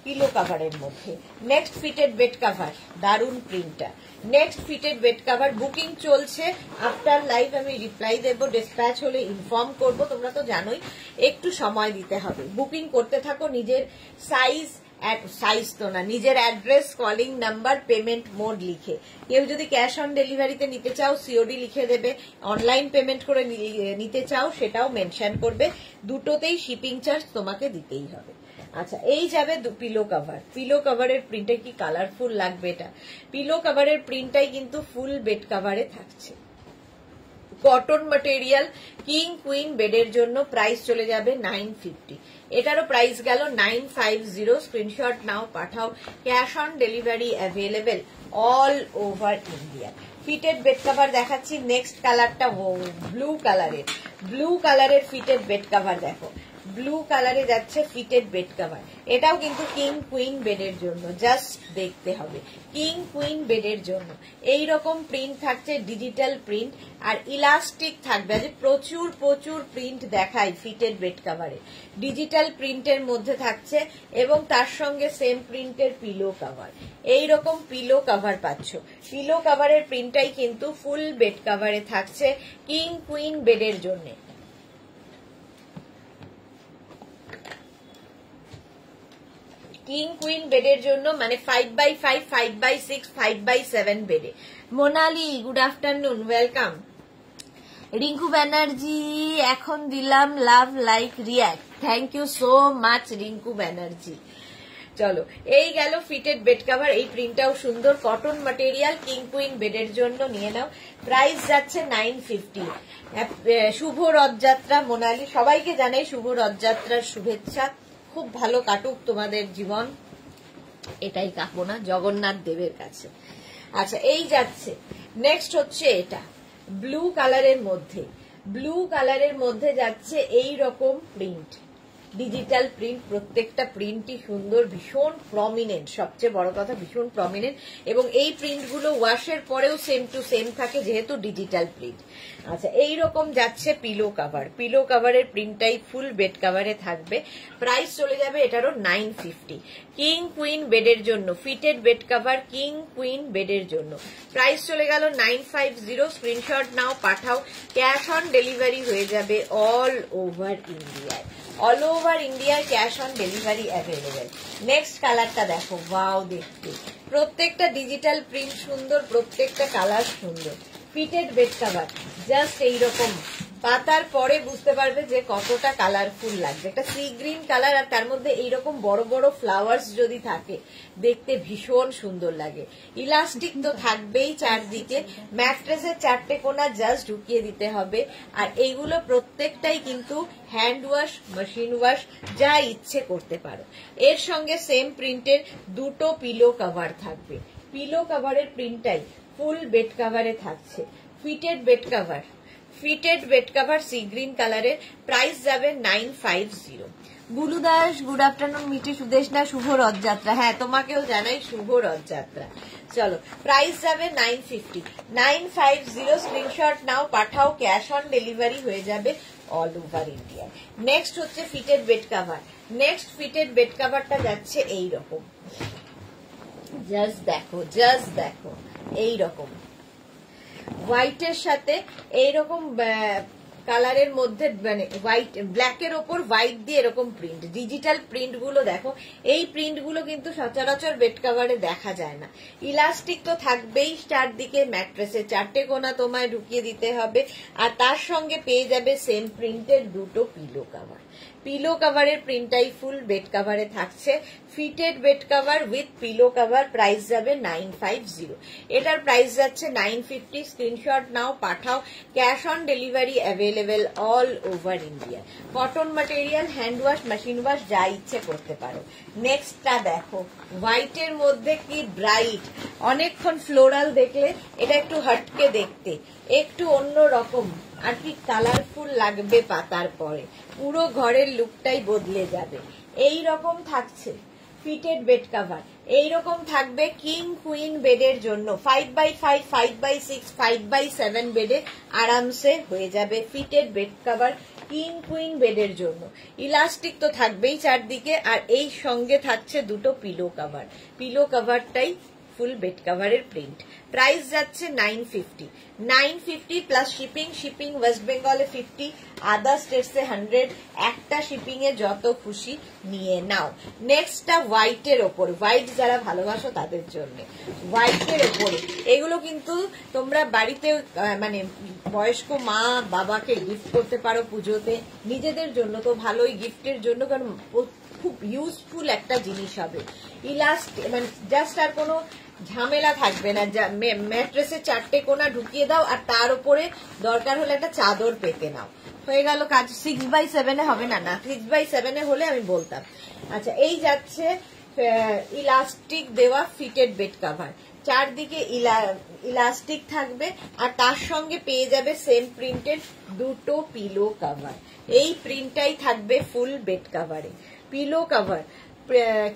পিলো কাভারের মধ্যে। নেক্সট ফিটেড বেড কাভার, দারুন প্রিন্টটা। Next fitted bed cover booking চলছে, আফটার লাইভ আমি রিপ্লাই দেবো, ডিসপ্যাচ হলে ইনফর্ম করব। তোমরা তো জানোই একটু সময় দিতে হবে, বুকিং করতে থাকো নিজের সাইজ তো না, নিজের address, calling number, payment mode লিখে। কেউ যদি ক্যাশ অন ডেলিভারিতে নিতে চাও সিওডি লিখে দেবে, অনলাইন পেমেন্ট করে নিতে চাও সেটাও মেনশন করবে। দুটোতেই শিপিং চার্জ তোমাকে দিতেই হবে। আচ্ছা, এই যাবে পিলো কাভার। পিলো কাভারের প্রিন্টে কি কালারফুল লাগবে এটা। পিলো কাভারের প্রিন্টটাই কিন্তু ফুল বেড কাভারে থাকছে, কটন ম্যাটেরিয়াল, কিং কুইন বেডের জন্য। প্রাইস চলে যাবে 950, এটারও প্রাইস গেল 950। স্ক্রিনশট নাও, পাঠাও, cash on delivery available all over India. Fitted bed cover দেখাচ্ছি। নেক্সট কালারটা ব্লু কালারের, ব্লু কালারের ফিটেড বেড কাভার দেখো, ব্লু কালারে যাচ্ছে ফিটেড বেড কাভার। এটাও কিন্তু কিং কুইন বেডের জন্য, জাস্ট দেখতে হবে, কিং কুইন বেডের জন্য। এইরকম প্রিন্ট থাকছে, ডিজিটাল প্রিন্ট, আর ইলাস্টিক থাকবে। আজ প্রচুর প্রচুর প্রিন্ট দেখাই ফিটেড বেড কাভারে, ডিজিটাল প্রিন্টের মধ্যে থাকছে, এবং তার সঙ্গে সেম প্রিন্টের পিলো কাভার। এইরকম পিলো কাভার পাচ্ছ। পিলো কাভারের প্রিন্টটাই কিন্তু ফুল বেড কাভারে থাকছে, কিং কুইন বেডের জন্য। কিং কুইন বেডের জন্য, মানে 5x5, 5x6, 5x7 বেডে। Monali, good afternoon, welcome. Rinku Banerjee, এখন দিলাম love like react, thank you so much Rinku Banerjee. চলো, এই গেল ফিটেড বেড কাভার। এই প্রিন্টটাও সুন্দর, কটন ম্যাটেরিয়াল, কিং কুইন বেডের জন্য নিয়ে নাও। প্রাইস যাচ্ছে 950। শুভ রথযাত্রা মোনালি, সবাইকে জানাই শুভ রথযাত্রার শুভেচ্ছা। খুব ভালো কাটুক তোমাদের জীবন, এটাই কামনা জগন্নাথ দেবের কাছে। আচ্ছা, এই যাচ্ছে নেক্সট হচ্ছে এটা ব্লু কালারের মধ্যে, ব্লু কালারের মধ্যে যাচ্ছে এই রকম প্রিন্ট, ডিজিটাল প্রিন্ট। প্রত্যেকটা প্রিন্টই সুন্দর, ভীষণ প্রমিনেন্ট, সবচেয়ে বড় কথা ভীষণ প্রমিনেন্ট। এবং এই প্রিন্টগুলো ওয়াশের পরেও সেম টু সেম থাকে, যেহেতু ডিজিটাল প্রিন্ট। আচ্ছা, এইরকম যাচ্ছে পিলো কাভার। পিলো কাভারের প্রিন্টটাই ফুল বেড কাভারে থাকবে। প্রাইস চলে যাবে এটারও 950। কিং কুইন বেডের জন্য fitted bed cover, king queen বেডের জন্য প্রাইস চলে গেল 950। স্ক্রিনশট নাও, পাঠাও, ক্যাশ অন ডেলিভারি হয়ে যাবে অল ওভার ইন্ডিয়ায়। অল ওভার ইন্ডিয়ায় cash on delivery available. Next কালারটা দেখো, ওয়াও দেখতে, প্রত্যেকটা ডিজিটাল প্রিন্ট সুন্দর, প্রত্যেকটা কালার সুন্দর। ফিটেড বেড কাভার জাস্ট এইরকম পাতার পরে বুঝতে পারবে যে কতটা কালারফুল লাগবে। একটা সি গ্রিন কালার, আর তার মধ্যে এইরকম বড় বড় ফ্লাওয়ার্স যদি থাকে দেখতে ভীষণ সুন্দর লাগে। ইলাস্টিক তো থাকবেই চারদিকে, ম্যাট্রেসের 4টে কোনা জাস্ট ঢুকিয়ে দিতে হবে। আর এইগুলো প্রত্যেকটাই কিন্তু হ্যান্ড ওয়াশ, মেশিন ওয়াশ, যা ইচ্ছে করতে পারো। এর সঙ্গে সেম প্রিন্টের দুটো পিলো কাভার থাকবে। পিলো কাভারের প্রিন্টটাই ফুল বেড কাভারে থাকছে। Fitted bed cover, fitted bed cover sea green কালারের, প্রাইস যাবে 950। Bulu Das, good afternoon. মিটি সুদেশ না, শুভ রথযাত্রা। হ্যাঁ, তোমাকেও জানাই শুভ রথযাত্রা। চলো, প্রাইস যাবে 950, 950। স্ক্রিনশট নাও, পাঠাও, ক্যাশ অন ডেলিভারি হয়ে যাবে অল ওভার ইন্ডিয়া। নেক্সট হচ্ছে fitted bed cover. Next fitted bed কাভারটা যাচ্ছে এইরকম, জাস্ট দেখো, জাস্ট দেখো, এইরকম হোয়াইটের সাথে এইরকম কালারের মধ্যে মানে হোয়াইট ব্ল্যাকের ওপর হোয়াইট দিয়ে এরকম প্রিন্ট, ডিজিটাল প্রিন্ট গুলো দেখো। এই প্রিন্ট গুলো কিন্তু সচরাচর বেড কাভারে দেখা যায় না। ইলাস্টিক তো থাকবেই চারদিকে, ম্যাট্রেসে 4টে কোনা তোমায় ঢুকিয়ে দিতে হবে, আর তার সঙ্গে পেয়ে যাবে সেম প্রিন্টের দুটো পিলো কাভার। পিলো কাভারের প্রিন্টটাই ফুল বেড কাভারে থাকছে। Fitted bed cover with pillow cover, price যাবে 950। এটার প্রাইস যাচ্ছে 950। স্ক্রিনশট নাও, পাঠাও। Cash on delivery available all over India. Cotton material, hand wash, machine wash যা ইচ্ছে করতে পারো। নেক্সটটা দেখো, হোয়াইটের মধ্যে কি ব্রাইট, অনেকক্ষণ ফ্লোরাল দেখলে এটা একটু হটকে দেখতে, একটু অন্য রকম আর কি কালারফুল লাগবে পাতার পরে, পুরো ঘরের লুকটাই বদলে যাবে। এই রকম থাকছে ফিটেড বেড কাভার। এইরকম থাকবে কিং কুইন বেডের জন্য, 5x5, 5x6, 5x7 বেডে আরামসে হয়ে যাবে fitted bed cover king queen বেডের জন্য। ইলাস্টিক তো থাকবেই চারদিকে, আর এই সঙ্গে থাকছে দুটো পিলো কাভার। পিলো কাভারটাই ফুল বেড কাভারের প্রিন্ট। প্রাইস যাচ্ছে 950। 950 প্লাস শিপিং। শিপিং ওয়েস্ট বেঙ্গলে 50, আদার স্টেটসে 100। একটা শিপিং এ যত খুশি নিয়ে নাও। নেক্সটটা হোয়াইটের ওপর, হোয়াইট যারা ভালোবাসো তাদের জন্য হোয়াইটের ওপরে। এগুলো কিন্তু তোমরা বাড়িতে মানে বয়স্ক মা বাবাকে গিফট করতে পারো পুজোতে, নিজেদের জন্য তো ভালোই, গিফটের জন্য, কারণ খুব ইউজফুল একটা জিনিস হবে। ইলাস্টিক মানে জাস্ট আর কোনো ঝামেলা থাকবে না। ম্যাট্রেসে 4টে কোনা ঢুকিয়ে দাও, আর তার উপরে দরকার হলে একটা চাদর পেতে নাও, হয়ে গেল কাজ। 6x7 হবে না, 6x7 হলে আমি বলতাম। আচ্ছা, এই যাচ্ছে ইলাস্টিক দেওয়া ফিটেড বেড কাভার, চারদিকে ইলাস্টিক থাকবে, আর তার সঙ্গে পেয়ে যাবে সেম প্রিন্টের দুটো পিলো কাভার। এই প্রিন্টটাই থাকবে ফুল বেড কাভারে। পিলো কাভার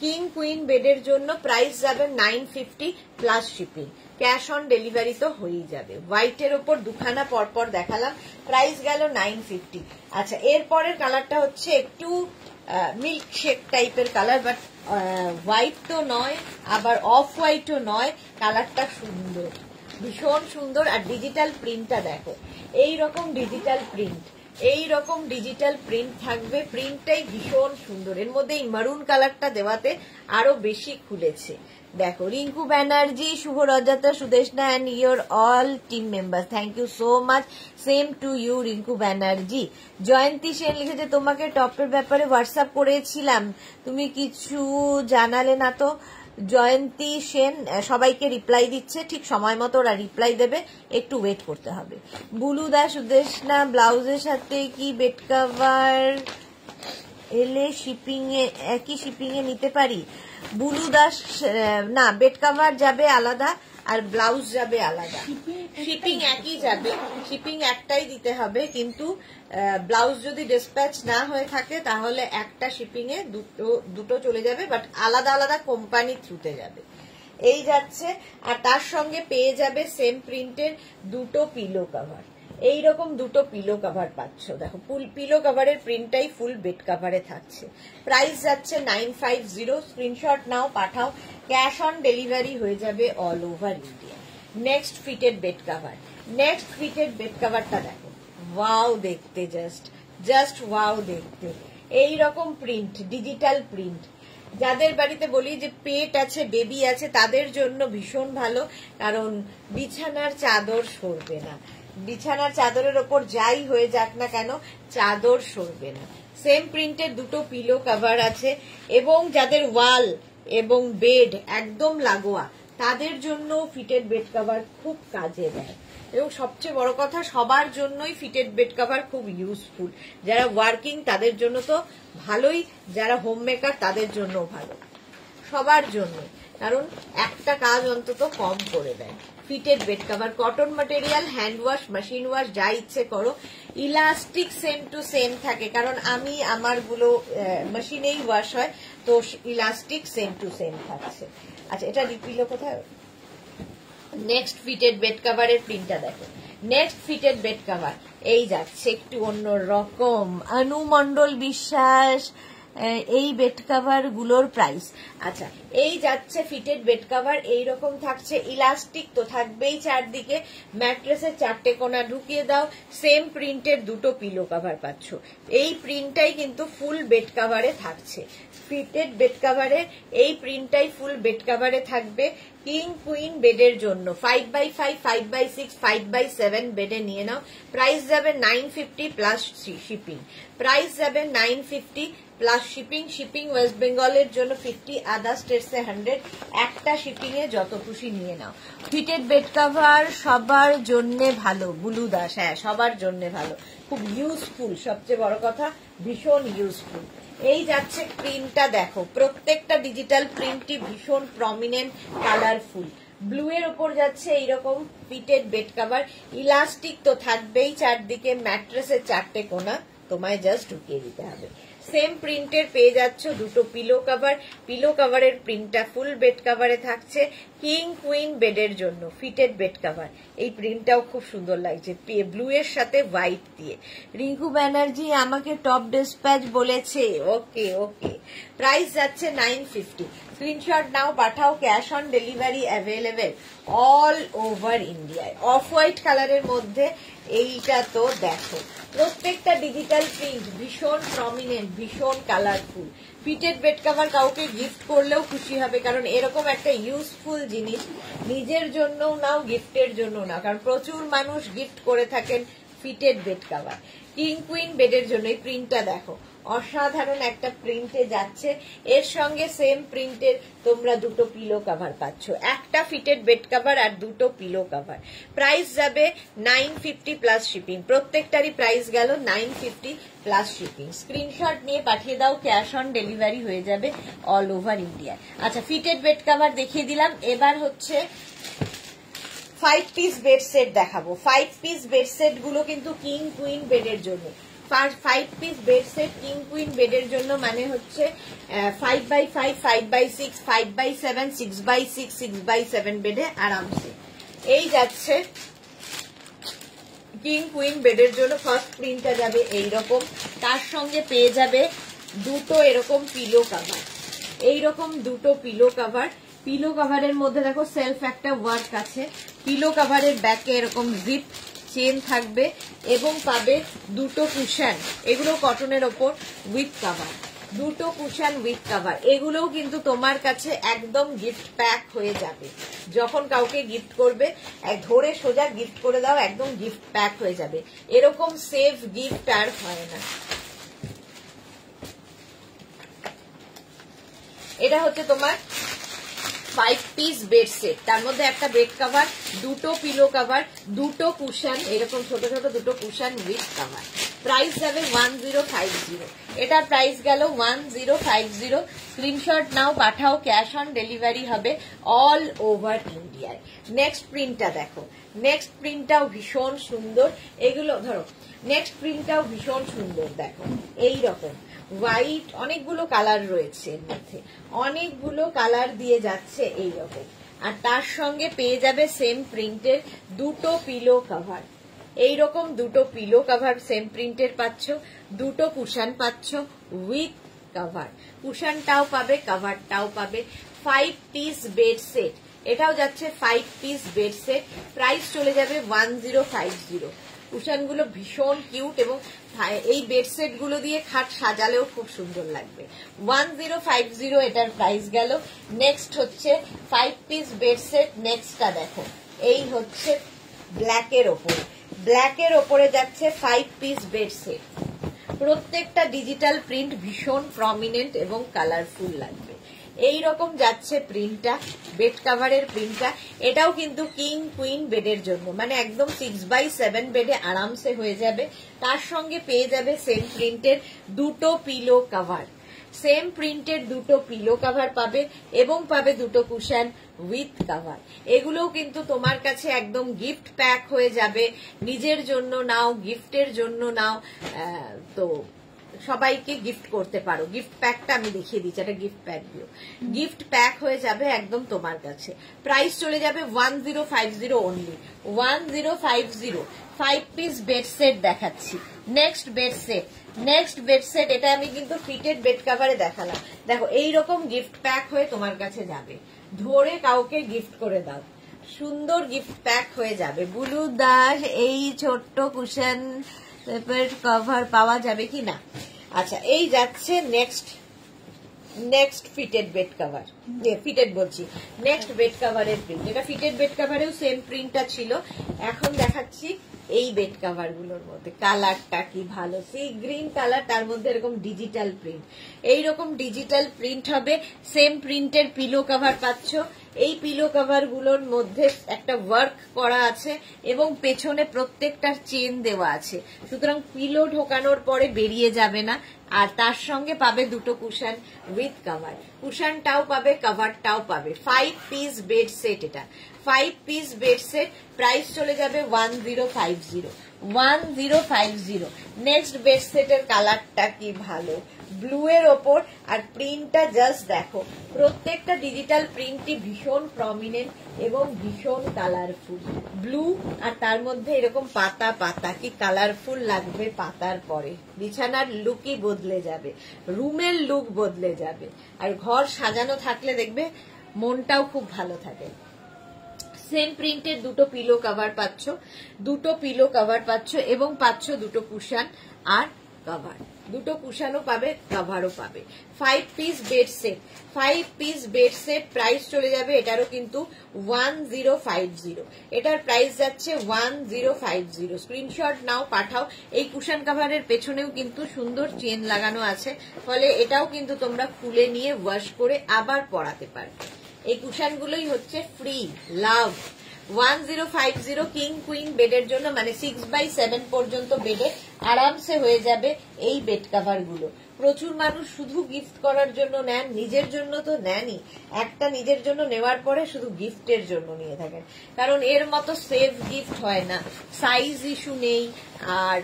কিং কুইন বেডের জন্য প্রাইস যাবে 950 plus shipping. Cash on delivery তো হয়েই যাবে। হোয়াইটের ওপর দুখানা পরপর দেখালাম, প্রাইস গেল 950। আচ্ছা, এরপরের কালারটা হচ্ছে একটু মিল্ক শেক টাইপের কালার, বাট হোয়াইট তো নয় আবার অফ হোয়াইটও নয়। কালারটা সুন্দর, ভীষণ সুন্দর। আর ডিজিটাল প্রিন্টটা দেখো, এইরকম ডিজিটাল প্রিন্ট, এইরকম ডিজিটাল প্রিন্ট থাকবে। প্রিন্টটাই ভীষণ সুন্দর। এর মধ্যে এই মারুন কালারটা দেওয়াতে আরো বেশি খুলেছে। দেখো, Rinku Banerjee, Shubho Rajata, Sudeshna and your all team members, thank you so much. Same to you Rinku Banerjee. Jayanti Sen লিখেছে, তোমাকে টপের ব্যাপারে হোয়াটসঅ্যাপ করেছিলাম, তুমি কিছু জানালে না তো। জয়ন্তী সেন সবাইকে রিপ্লাই দিচ্ছে, ঠিক সময় মতো ওরা রিপ্লাই দেবে, একটু ওয়েট করতে হবে। বুলু দাস, সুদেশনা, ব্লাউজের সাথে কি বেড কাভার এলে শিপিং এ একই শিপিং এ নিতে পারি? বুলু দাস, না, বেড কাভার যাবে আলাদা আর ব্লাউজ যাবে আলাদা। শিপিং একই যাবে, শিপিং একটাই দিতে হবে, কিন্তু ব্লাউজ যদি ডিসপ্যাচ না হয়ে থাকে তাহলে একটা শিপিং এ দুটো চলে যাবে, বাট আলাদা আলাদা কোম্পানি থ্রুতে যাবে। এই যাচ্ছে, আর তার সঙ্গে পেয়ে যাবে সেম প্রিন্টের দুটো পিলো কাভার। এইরকম দুটো পিলো কাভার পাচ্ছ। দেখো, পিলো কাভারের প্রিন্টটাই ফুল বেড কাভারে থাকছে। প্রাইস যাচ্ছে 950। স্ক্রিনশট নাও, পাঠাও। ক্যাশ অন ডেলিভারি হয়ে যাবে all over India. Next fitted bed cover. Next fitted bed কাভারটা দেখো, ওয়াও দেখতে, জাস্ট ওয়াও দেখতে। এইরকম প্রিন্ট, ডিজিটাল প্রিন্ট। যাদের বাড়িতে বলি যে পেট আছে, বেবি আছে, তাদের জন্য ভীষণ ভালো, কারণ বিছানার চাদর সরবে না। বিছানার চাদরের ওপর যাই হয়ে যাক না কেন, চাদর সরবে না। সেম প্রিন্টের দুটো পিলো কাভার আছে, এবং যাদের ওয়াল এবং বেড একদম লাগোয়া, তাদের জন্য ফিটেড বেড কাভার খুব কাজে দেয়। এবং সবচেয়ে বড় কথা, সবার জন্যই ফিটেড বেড কাভার খুব ইউজফুল। যারা ওয়ার্কিং তাদের জন্য তো ভালোই, যারা হোম মেকার তাদের জন্য ভালো, সবার জন্য, কারণ একটা কাজ অন্তত কম করে দেয়। Fitted bed cover, cotton material, hand wash, machine wash যা ইচ্ছে করো। ইলাস্টিক সেম টু সেম থাকে, কারণ আমি আমারগুলো মেশিনেই ওয়াশ হয়, তো ইলাস্টিক সেম টু সেম থাকছে। আচ্ছা, এটা রিপিলো কোথায়? নেক্সট ফিটেড বেড কাভারের প্রিন্টটা দেখো। নেক্সট ফিটেড বেড কাভার এই যাচ্ছে একটু অন্য রকম। অনু মন্ডল বিশ্বাস, এই বেড কাভার গুলোর প্রাইস। আচ্ছা, এই যাচ্ছে ফিটেড বেড কাভার, এইরকম থাকছে, ইলাস্টিক তো থাকবেই চারদিকে, ম্যাট্রেসের 4টে কোণা ঢুকিয়ে দাও, সেম প্রিন্টের 2টো পিলো কাভার পাচ্ছ। এই প্রিন্টটাই কিন্তু ফুল বেড কাভারে থাকছে, ফিটেড বেড কাভারে এই প্রিন্টটাই ফুল বেড কাভারে থাকবে। কিং কুইন বেডের জন্য 5x5, 5x6, 5x7 বেডে নিয়ে নাও। প্রাইস যাবে 950 প্লাস শিপিং, প্রাইস যাবে 950 প্লাস শিপিং। শিপিং ওয়েস্ট বেঙ্গলের জন্য 50, আদার স্টেটসে 100, একটা শিপিং এ যত খুশি নিয়ে নাও। ফিটেড বেড কাভার সবার জন্য ভালো, বুলু দাস, হ্যাঁ সবার জন্য ভালো, খুব ইউজফুল, সবচেয়ে বড় কথা ভীষণ ইউজফুল। এই যাচ্ছে প্রিন্টটা দেখো, প্রত্যেকটা ডিজিটাল প্রিন্টই ভীষণ প্রমিনেন্ট, কালারফুল। ব্লু এর উপর যাচ্ছে এইরকম ফিটেড বেড কাভার, ইলাস্টিক তো থাকবেই চারদিকে, ম্যাট্রেসের 4টে কোণা তোমায় জাস্ট ঢুকিয়ে দিতে হবে। সেম প্রিন্টের পেয়ে যাচ্ছ 2টো পিলো কাভার, পিলো কাভারের প্রিন্টটা ফুল বেড কাভারে থাকছে। কিং কুইন বেডের জন্য ফিটেড বেড কাভার, এই প্রিন্টটাও খুব সুন্দর লাগছে, ব্লু এর সাথে হোয়াইট দিয়ে। রিঙ্কু ব্যানার্জি আমাকে টপ ডিসপ্যাচ বলেছে, ওকে ওকে। প্রাইস যাচ্ছে 950, স্ক্রিনশট নাও, পাঠাও, cash on delivery available all over ইন্ডিয়ায়। অফ হোয়াইট কালারের মধ্যে এইটা তো দেখো, প্রত্যেকটা ডিজিটাল প্রিন্ট ভীষণ প্রমিনেন্ট, ভীষণ কালারফুল। ফিটেড বেড কাভার কাউকে গিফট করলেও খুশি হবে, কারণ এরকম একটা ইউজফুল জিনিস নিজের জন্যও নাও, গিফটের জন্য নাও, কারণ প্রচুর মানুষ গিফট করে থাকেন fitted bed cover. King queen বেডের জন্য এই প্রিন্টটা দেখো, অসাধারণ একটা প্রিন্টে যাচ্ছে, এর সঙ্গে সেম প্রিন্টের তোমরা 2টো পিলো কাভার পাচ্ছ, একটা ফিটেড বেড কাভার আর 2টো পিলো কাভার। প্রাইস যাবে 950 প্লাস শিপিং, প্রত্যেকটারই প্রাইস গেল 950 প্লাস শিপিং। স্ক্রিনশট নিয়ে পাঠিয়ে দাও, ক্যাশ অন ডেলিভারি হয়ে যাবে অল ওভার ইন্ডিয়া। আচ্ছা, ফিটেড বেড কাভার দেখিয়ে দিলাম, এবার হচ্ছে 5 পিস বেড সেট দেখাবো। 5 পিস বেড সেট গুলো কিন্তু কিং কুইন বেডের জন্য, 5 piece bed set king queen বেডের জন্য, মানে হচ্ছে 5x5, 5x6, 5x7, 6x6, 6x7 বেডে আরামসে। এই যাচ্ছে কিং কুইন বেডের জন্য, ফার্স্ট প্রিন্টটা যাবে এইরকম, তার সঙ্গে পেয়ে যাবে 2টো এরকম পিলো কাভার, এইরকম 2টো পিলো কাভার। পিলো কাভারের মধ্যে দেখো সেলফ একটা ওয়ার্ক আছে, পিলো কাভারের ব্যাকে এরকম জিপ চেন থাকবে এবং পাবে 2টো কুশন, এগুলো কটনের ওপর উইথ কাভার, 2টো কুশন উইথ কাভার। এগুলোও কিন্তু তোমার কাছে একদম গিফট প্যাক হয়ে যাবে, যখন কাউকে গিফট করবে ধরে সোজা গিফট করে দাও, একদম গিফট প্যাক হয়ে যাবে, এরকম সেফ গিফট আর হয় না। এটা হচ্ছে তোমার 5 পিস বেড সেট, তার মধ্যে একটা বেড কাভার, 2টো পিলো কাভার, 2টো কুশন, এরকম ছোট ছোট 2টো কুশন উইথ কাভার। প্রাইস যাবে 1050, এটার প্রাইস গেল 1050। স্ক্রিনশট নাও, পাঠাও, ক্যাশ অন ডেলিভারি হবে অল ওভার ইন্ডিয়ায়। নেক্সট প্রিন্টটা দেখো, নেক্সট প্রিন্টটাও ভীষণ সুন্দর, এগুলো ধরো, নেক্সট প্রিন্টটাও ভীষণ সুন্দর, দেখো এইরকম হোয়াইট, অনেকগুলো কালার রয়েছে এর মধ্যে, অনেকগুলো কালার দিয়ে যাচ্ছে এইরকম, আর তার সঙ্গে পেয়ে যাবে সেম প্রিন্টের 2টো পিলো কাভার, এইরকম 2টো পিলো কাভার সেম প্রিন্টের পাচ্ছ, 2টো কুশন পাচ্ছ উইথ কাভার, কুশনটাও পাবে, কাভারটাও পাবে। 5 পিস বেড সেট, এটাও যাচ্ছে 5 পিস বেড সেট, প্রাইস চলে যাবে 1050। কুশনগুলো ভীষণ কিউট এবং এই বেডসেট গুলো দিয়ে খাট সাজালেও খুব সুন্দর লাগবে। 1050 এটার প্রাইস গেল। নেক্সট হচ্ছে 5 পিস বেডসেট, নেক্সটটা দেখো, এই হচ্ছে ব্ল্যাকের ওপরে, ব্ল্যাকের ওপরে যাচ্ছে 5 পিস বেডসেট, প্রত্যেকটা ডিজিটাল প্রিন্ট ভীষণ প্রমিনেন্ট এবং কালারফুল লাগবে। এইরকম যাচ্ছে প্রিন্টটা, বেড কাভারের প্রিন্টটা, এটাও কিন্তু কিং কুইন বেডের জন্য, মানে একদম 6x7 বেডে আরামসে হয়ে যাবে। তার সঙ্গে পেয়ে যাবে সেম প্রিন্টের 2টো পিলো কাভার, সেম প্রিন্টের 2টো পিলো কাভার পাবে এবং পাবে 2টো কুশন উইথ কাভার। এগুলোও কিন্তু তোমার কাছে একদম গিফট প্যাক হয়ে যাবে, নিজের জন্য নাও, গিফটের জন্য নাও, তো সবাইকে গিফট করতে পারো। গিফট প্যাকটা আমি দেখিয়ে দিচ্ছি, এটা গিফট প্যাক দিও, গিফট প্যাক হয়ে যাবে একদম তোমার কাছে। প্রাইস চলে যাবে 1050 অনলি, 1050। 5 পিস বেড সেট দেখাচ্ছি। নেক্সট বেড সেট, এটা আমি কিন্তু ফিটেড বেড কাভারে দেখালাম। দেখো এইরকম গিফট প্যাক হয়ে তোমার কাছে যাবে, ধরে কাউকে গিফট করে দাও, সুন্দর গিফট প্যাক হয়ে যাবে। বুলু দাস এই ছোট্ট কুশন কভার পাওয়া যাবে কি না? আচ্ছা, এই যাচ্ছে next fitted bed cover, fitted বলছি, নেক্সট বেড কাভারের প্রিন্ট। এটা ফিটেড বেড কাভারেও সেম প্রিন্টটা ছিল। এখন দেখাচ্ছি এই বেড কাভার গুলোর মধ্যে কালারটা কি ভালো, সি গ্রিন কালার, তার মধ্যে এরকম ডিজিটাল প্রিন্ট। এইরকম ডিজিটাল প্রিন্ট হবে, সেম প্রিন্টের পিলো কভার পাচ্ছ। এই পিলো কভার গুলোর মধ্যে একটা ওয়ার্ক করা আছে এবং পেছনে প্রত্যেকটার চেন দেওয়া আছে, সুতরাং পিলো ঢোকানোর পরে বেরিয়ে যাবে না। আর তার সঙ্গে পাবে দুটো কুশন উইথ কভার, কুশনটাও পাবে কভারটাও পাবে। 5 পিস বেড সেট, এটা 5 পিস বেড সেট, প্রাইস চলে যাবে 1050। নেক্সট বেড সেটের কালারটা কি ভালো, ব্লু এর ওপর, আর প্রিন্টটা জাস্ট দেখো, প্রত্যেকটা ডিজিটাল প্রিন্টই ভীষণ প্রমিনেন্ট এবং ভীষণ কালারফুল। ব্লু আর তার মধ্যে এরকম পাতা পাতা, কি কালারফুল লাগবে পাতার পরে। বিছানার লুকই বদলে যাবে, রুমের লুক বদলে যাবে, আর ঘর সাজানো থাকলে দেখবে মনটাও খুব ভালো থাকে। সেম প্রিন্টের দুটো পিলো কভার পাচ্ছ, এবং পাচ্ছ দুটো কুশন আর কভার, দুটো কুশনও পাবে কভারও পাবে। 5 পিস বেড সেট, প্রাইস চলে যাবে এটারও কিন্তু 1050। এটার প্রাইস যাচ্ছে 1050। স্ক্রিনশট নাও, পাঠাও। এই কুশন কভারের পেছনেও কিন্তু সুন্দর চেন লাগানো আছে, ফলে এটাও কিন্তু তোমরা খুলে নিয়ে ওয়াশ করে আবার পরাতে পারবে। এই কুশনগুলোই হচ্ছে ফ্রি লাভ। 1050 কিং কুইন বেডের জন্য, মানে 6x7 পর্যন্ত বেডে আরামসে হয়ে যাবে এই বেড কাভার গুলো। প্রচুর মানুষ শুধু গিফট করার জন্য নেন, নিজের জন্য তো নেনই, একটা নিজের জন্য নেওয়ার পরে শুধু গিফটের জন্য নিয়ে থাকেন, কারণ এর মতো সেফ গিফট হয় না, সাইজ ইস্যু নেই, আর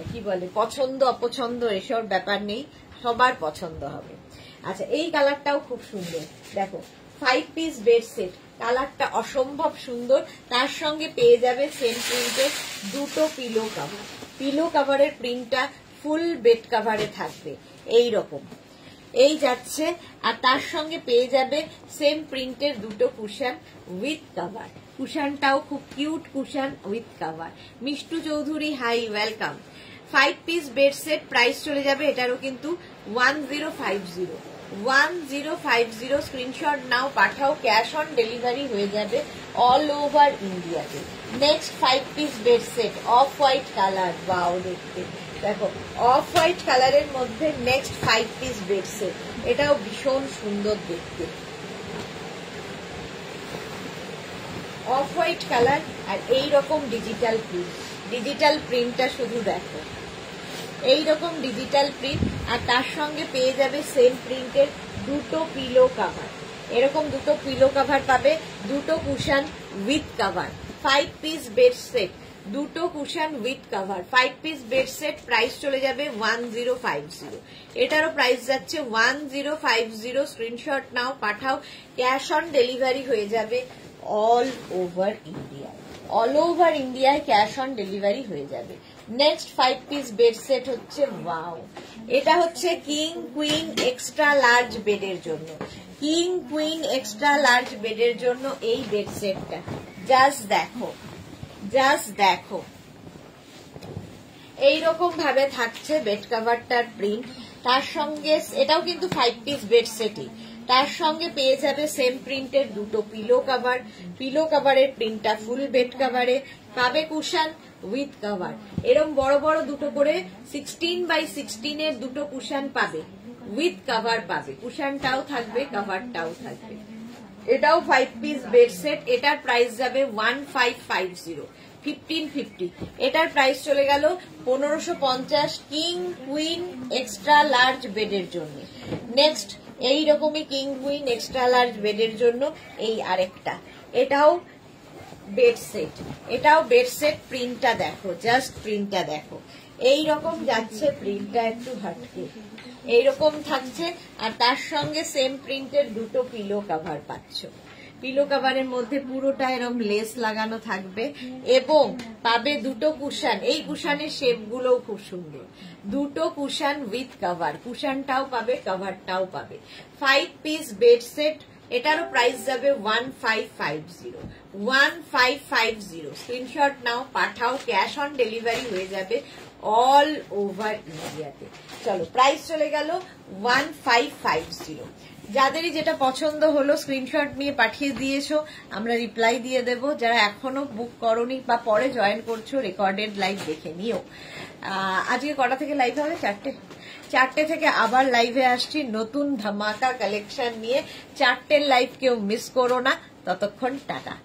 কি বলে পছন্দ অপছন্দ এসব ব্যাপার নেই, সবার পছন্দ হবে। আচ্ছা, এই কালারটাও খুব সুন্দর, দেখো 5 পিস বেড সেট, কালারটা অসম্ভব সুন্দর। তার সঙ্গে পেয়ে যাবে সেম প্রিন্টের দুটো পিলো কভার, পিলো কভারের প্রিন্টটা ফুল বেড কভারে থাকবে এই রকম, এই যাচ্ছে। আর তার সঙ্গে পেয়ে যাবে সেম প্রিন্টের দুটো কুশন উইথ কভার, কুশনটাও খুব cute cushion with cover. Mishtu Chowdhury hi, welcome. 5 piece bed set, price চলে যাবে এটারও কিন্তু 1050। স্ক্রিনশট নাও, পাঠাও, ক্যাশ অন ডেলিভারি হয়ে যাবে অল ওভার ইন্ডিয়াতে। Next 5 piece bed set, off white colour, wow দেখতে, দেখো অফ হোয়াইট কালারের মধ্যে নেক্সট 5 পিস বেড সেট, এটাও ভীষণ সুন্দর দেখতে, অফ হোয়াইট কালার আর এইরকম ডিজিটাল প্রিন্টটা শুধু দেখো, এইরকম ডিজিটাল প্রিন্ট। আর তার সঙ্গে পেয়ে যাবে সেম প্রিন্টের দুটো পিলো কভার, এরকম দুটো পিলো কভার পাবে, দুটো cushion with cover. 5 piece bed set, দুটো cushion with cover, 5 piece bed set, price চলে যাবে 1050। এটারও প্রাইস যাচ্ছে 1050। স্ক্রিনশট নাও, পাঠাও, ক্যাশ অন ডেলিভারি হয়ে যাবে অল ওভার ইন্ডিয়ায় ক্যাশ অন ডেলিভারি হয়ে যাবে। নেক্সট 5 পিস বেড সেট হচ্ছে, ওয়াও, এটা হচ্ছে কিং কুইন এক্সট্রা লার্জ বেডের জন্য, কিং কুইন এক্সট্রা লার্জ বেডের জন্য এই বেড সেটটা জাস্ট দেখো, এইরকম ভাবে থাকছে বেড কভারটার প্রিন্ট। তার সঙ্গে এটাও কিন্তু 5 পিস বেড সেটই, তার সঙ্গে পেয়ে যাবে সেম প্রিন্টের দুটো পিলো কভারের প্রিন্টটা ফুল বেড কভারে পাবে, কুশন উইথ কভার, এরকম বড় বড় দুটো করে 16x16 এর দুটো কুশন পাবে, উইথ কভার পাবে, কুশনটাও থাকবে কভারটাও থাকবে। এটাও 5 পিস বেড সেট, এটার প্রাইস যাবে 1550। এটার প্রাইস চলে গেল 1550 কিং কুইন এক্সট্রা লার্জ বেডের জন্য। নেক্সট এইরকমই কিং কুইন এক্সট্রা লার্জ বেডের জন্য এই আরেকটা, এটাও বেড সেট, প্রিন্টটা দেখো, জাস্ট প্রিন্টটা দেখো, এইরকম যাচ্ছে প্রিন্টটা, একটু হাটকে এইরকম থাকছে। আর তার সঙ্গে সেম প্রিন্টের দুটো পিলো কভার পাচ্ছ। পিলো কভারের মধ্যে পুরোটা এরকম লেস লাগানো থাকবে এবং পাবে দুটো কুশন। এই কুশনের শেপ গুলোও খুব সুন্দর, দুটো কুশন উইথ কভার, কুশনটাও পাবে কভারটাও পাবে। 5 পিস বেড সেট, এটারও প্রাইস যাবে 1550। 1550 স্ক্রিনশট নাও, পাঠাও, ক্যাশ অন ডেলিভারি হয়ে যাবে অল ওভার ইন্ডিয়াতে। চলো প্রাইস চলে গেল 1550। যাদেরই যেটা পছন্দ হলো স্ক্রিনশট নিয়ে পাঠিয়ে দিয়েছো, আমরা রিপ্লাই দিয়ে দেব। যারা এখনো বুক করনি বা পরে জয়েন করছো, রেকর্ডেড লাইভ দেখে নিও। আজকে কটা থেকে লাইভ হবে? 4টে থেকে আবার লাইভে আসছি নতুন ধামাকা কালেকশন নিয়ে। 4টের লাইভ কেউ মিস করো না। ততক্ষণ টাটা।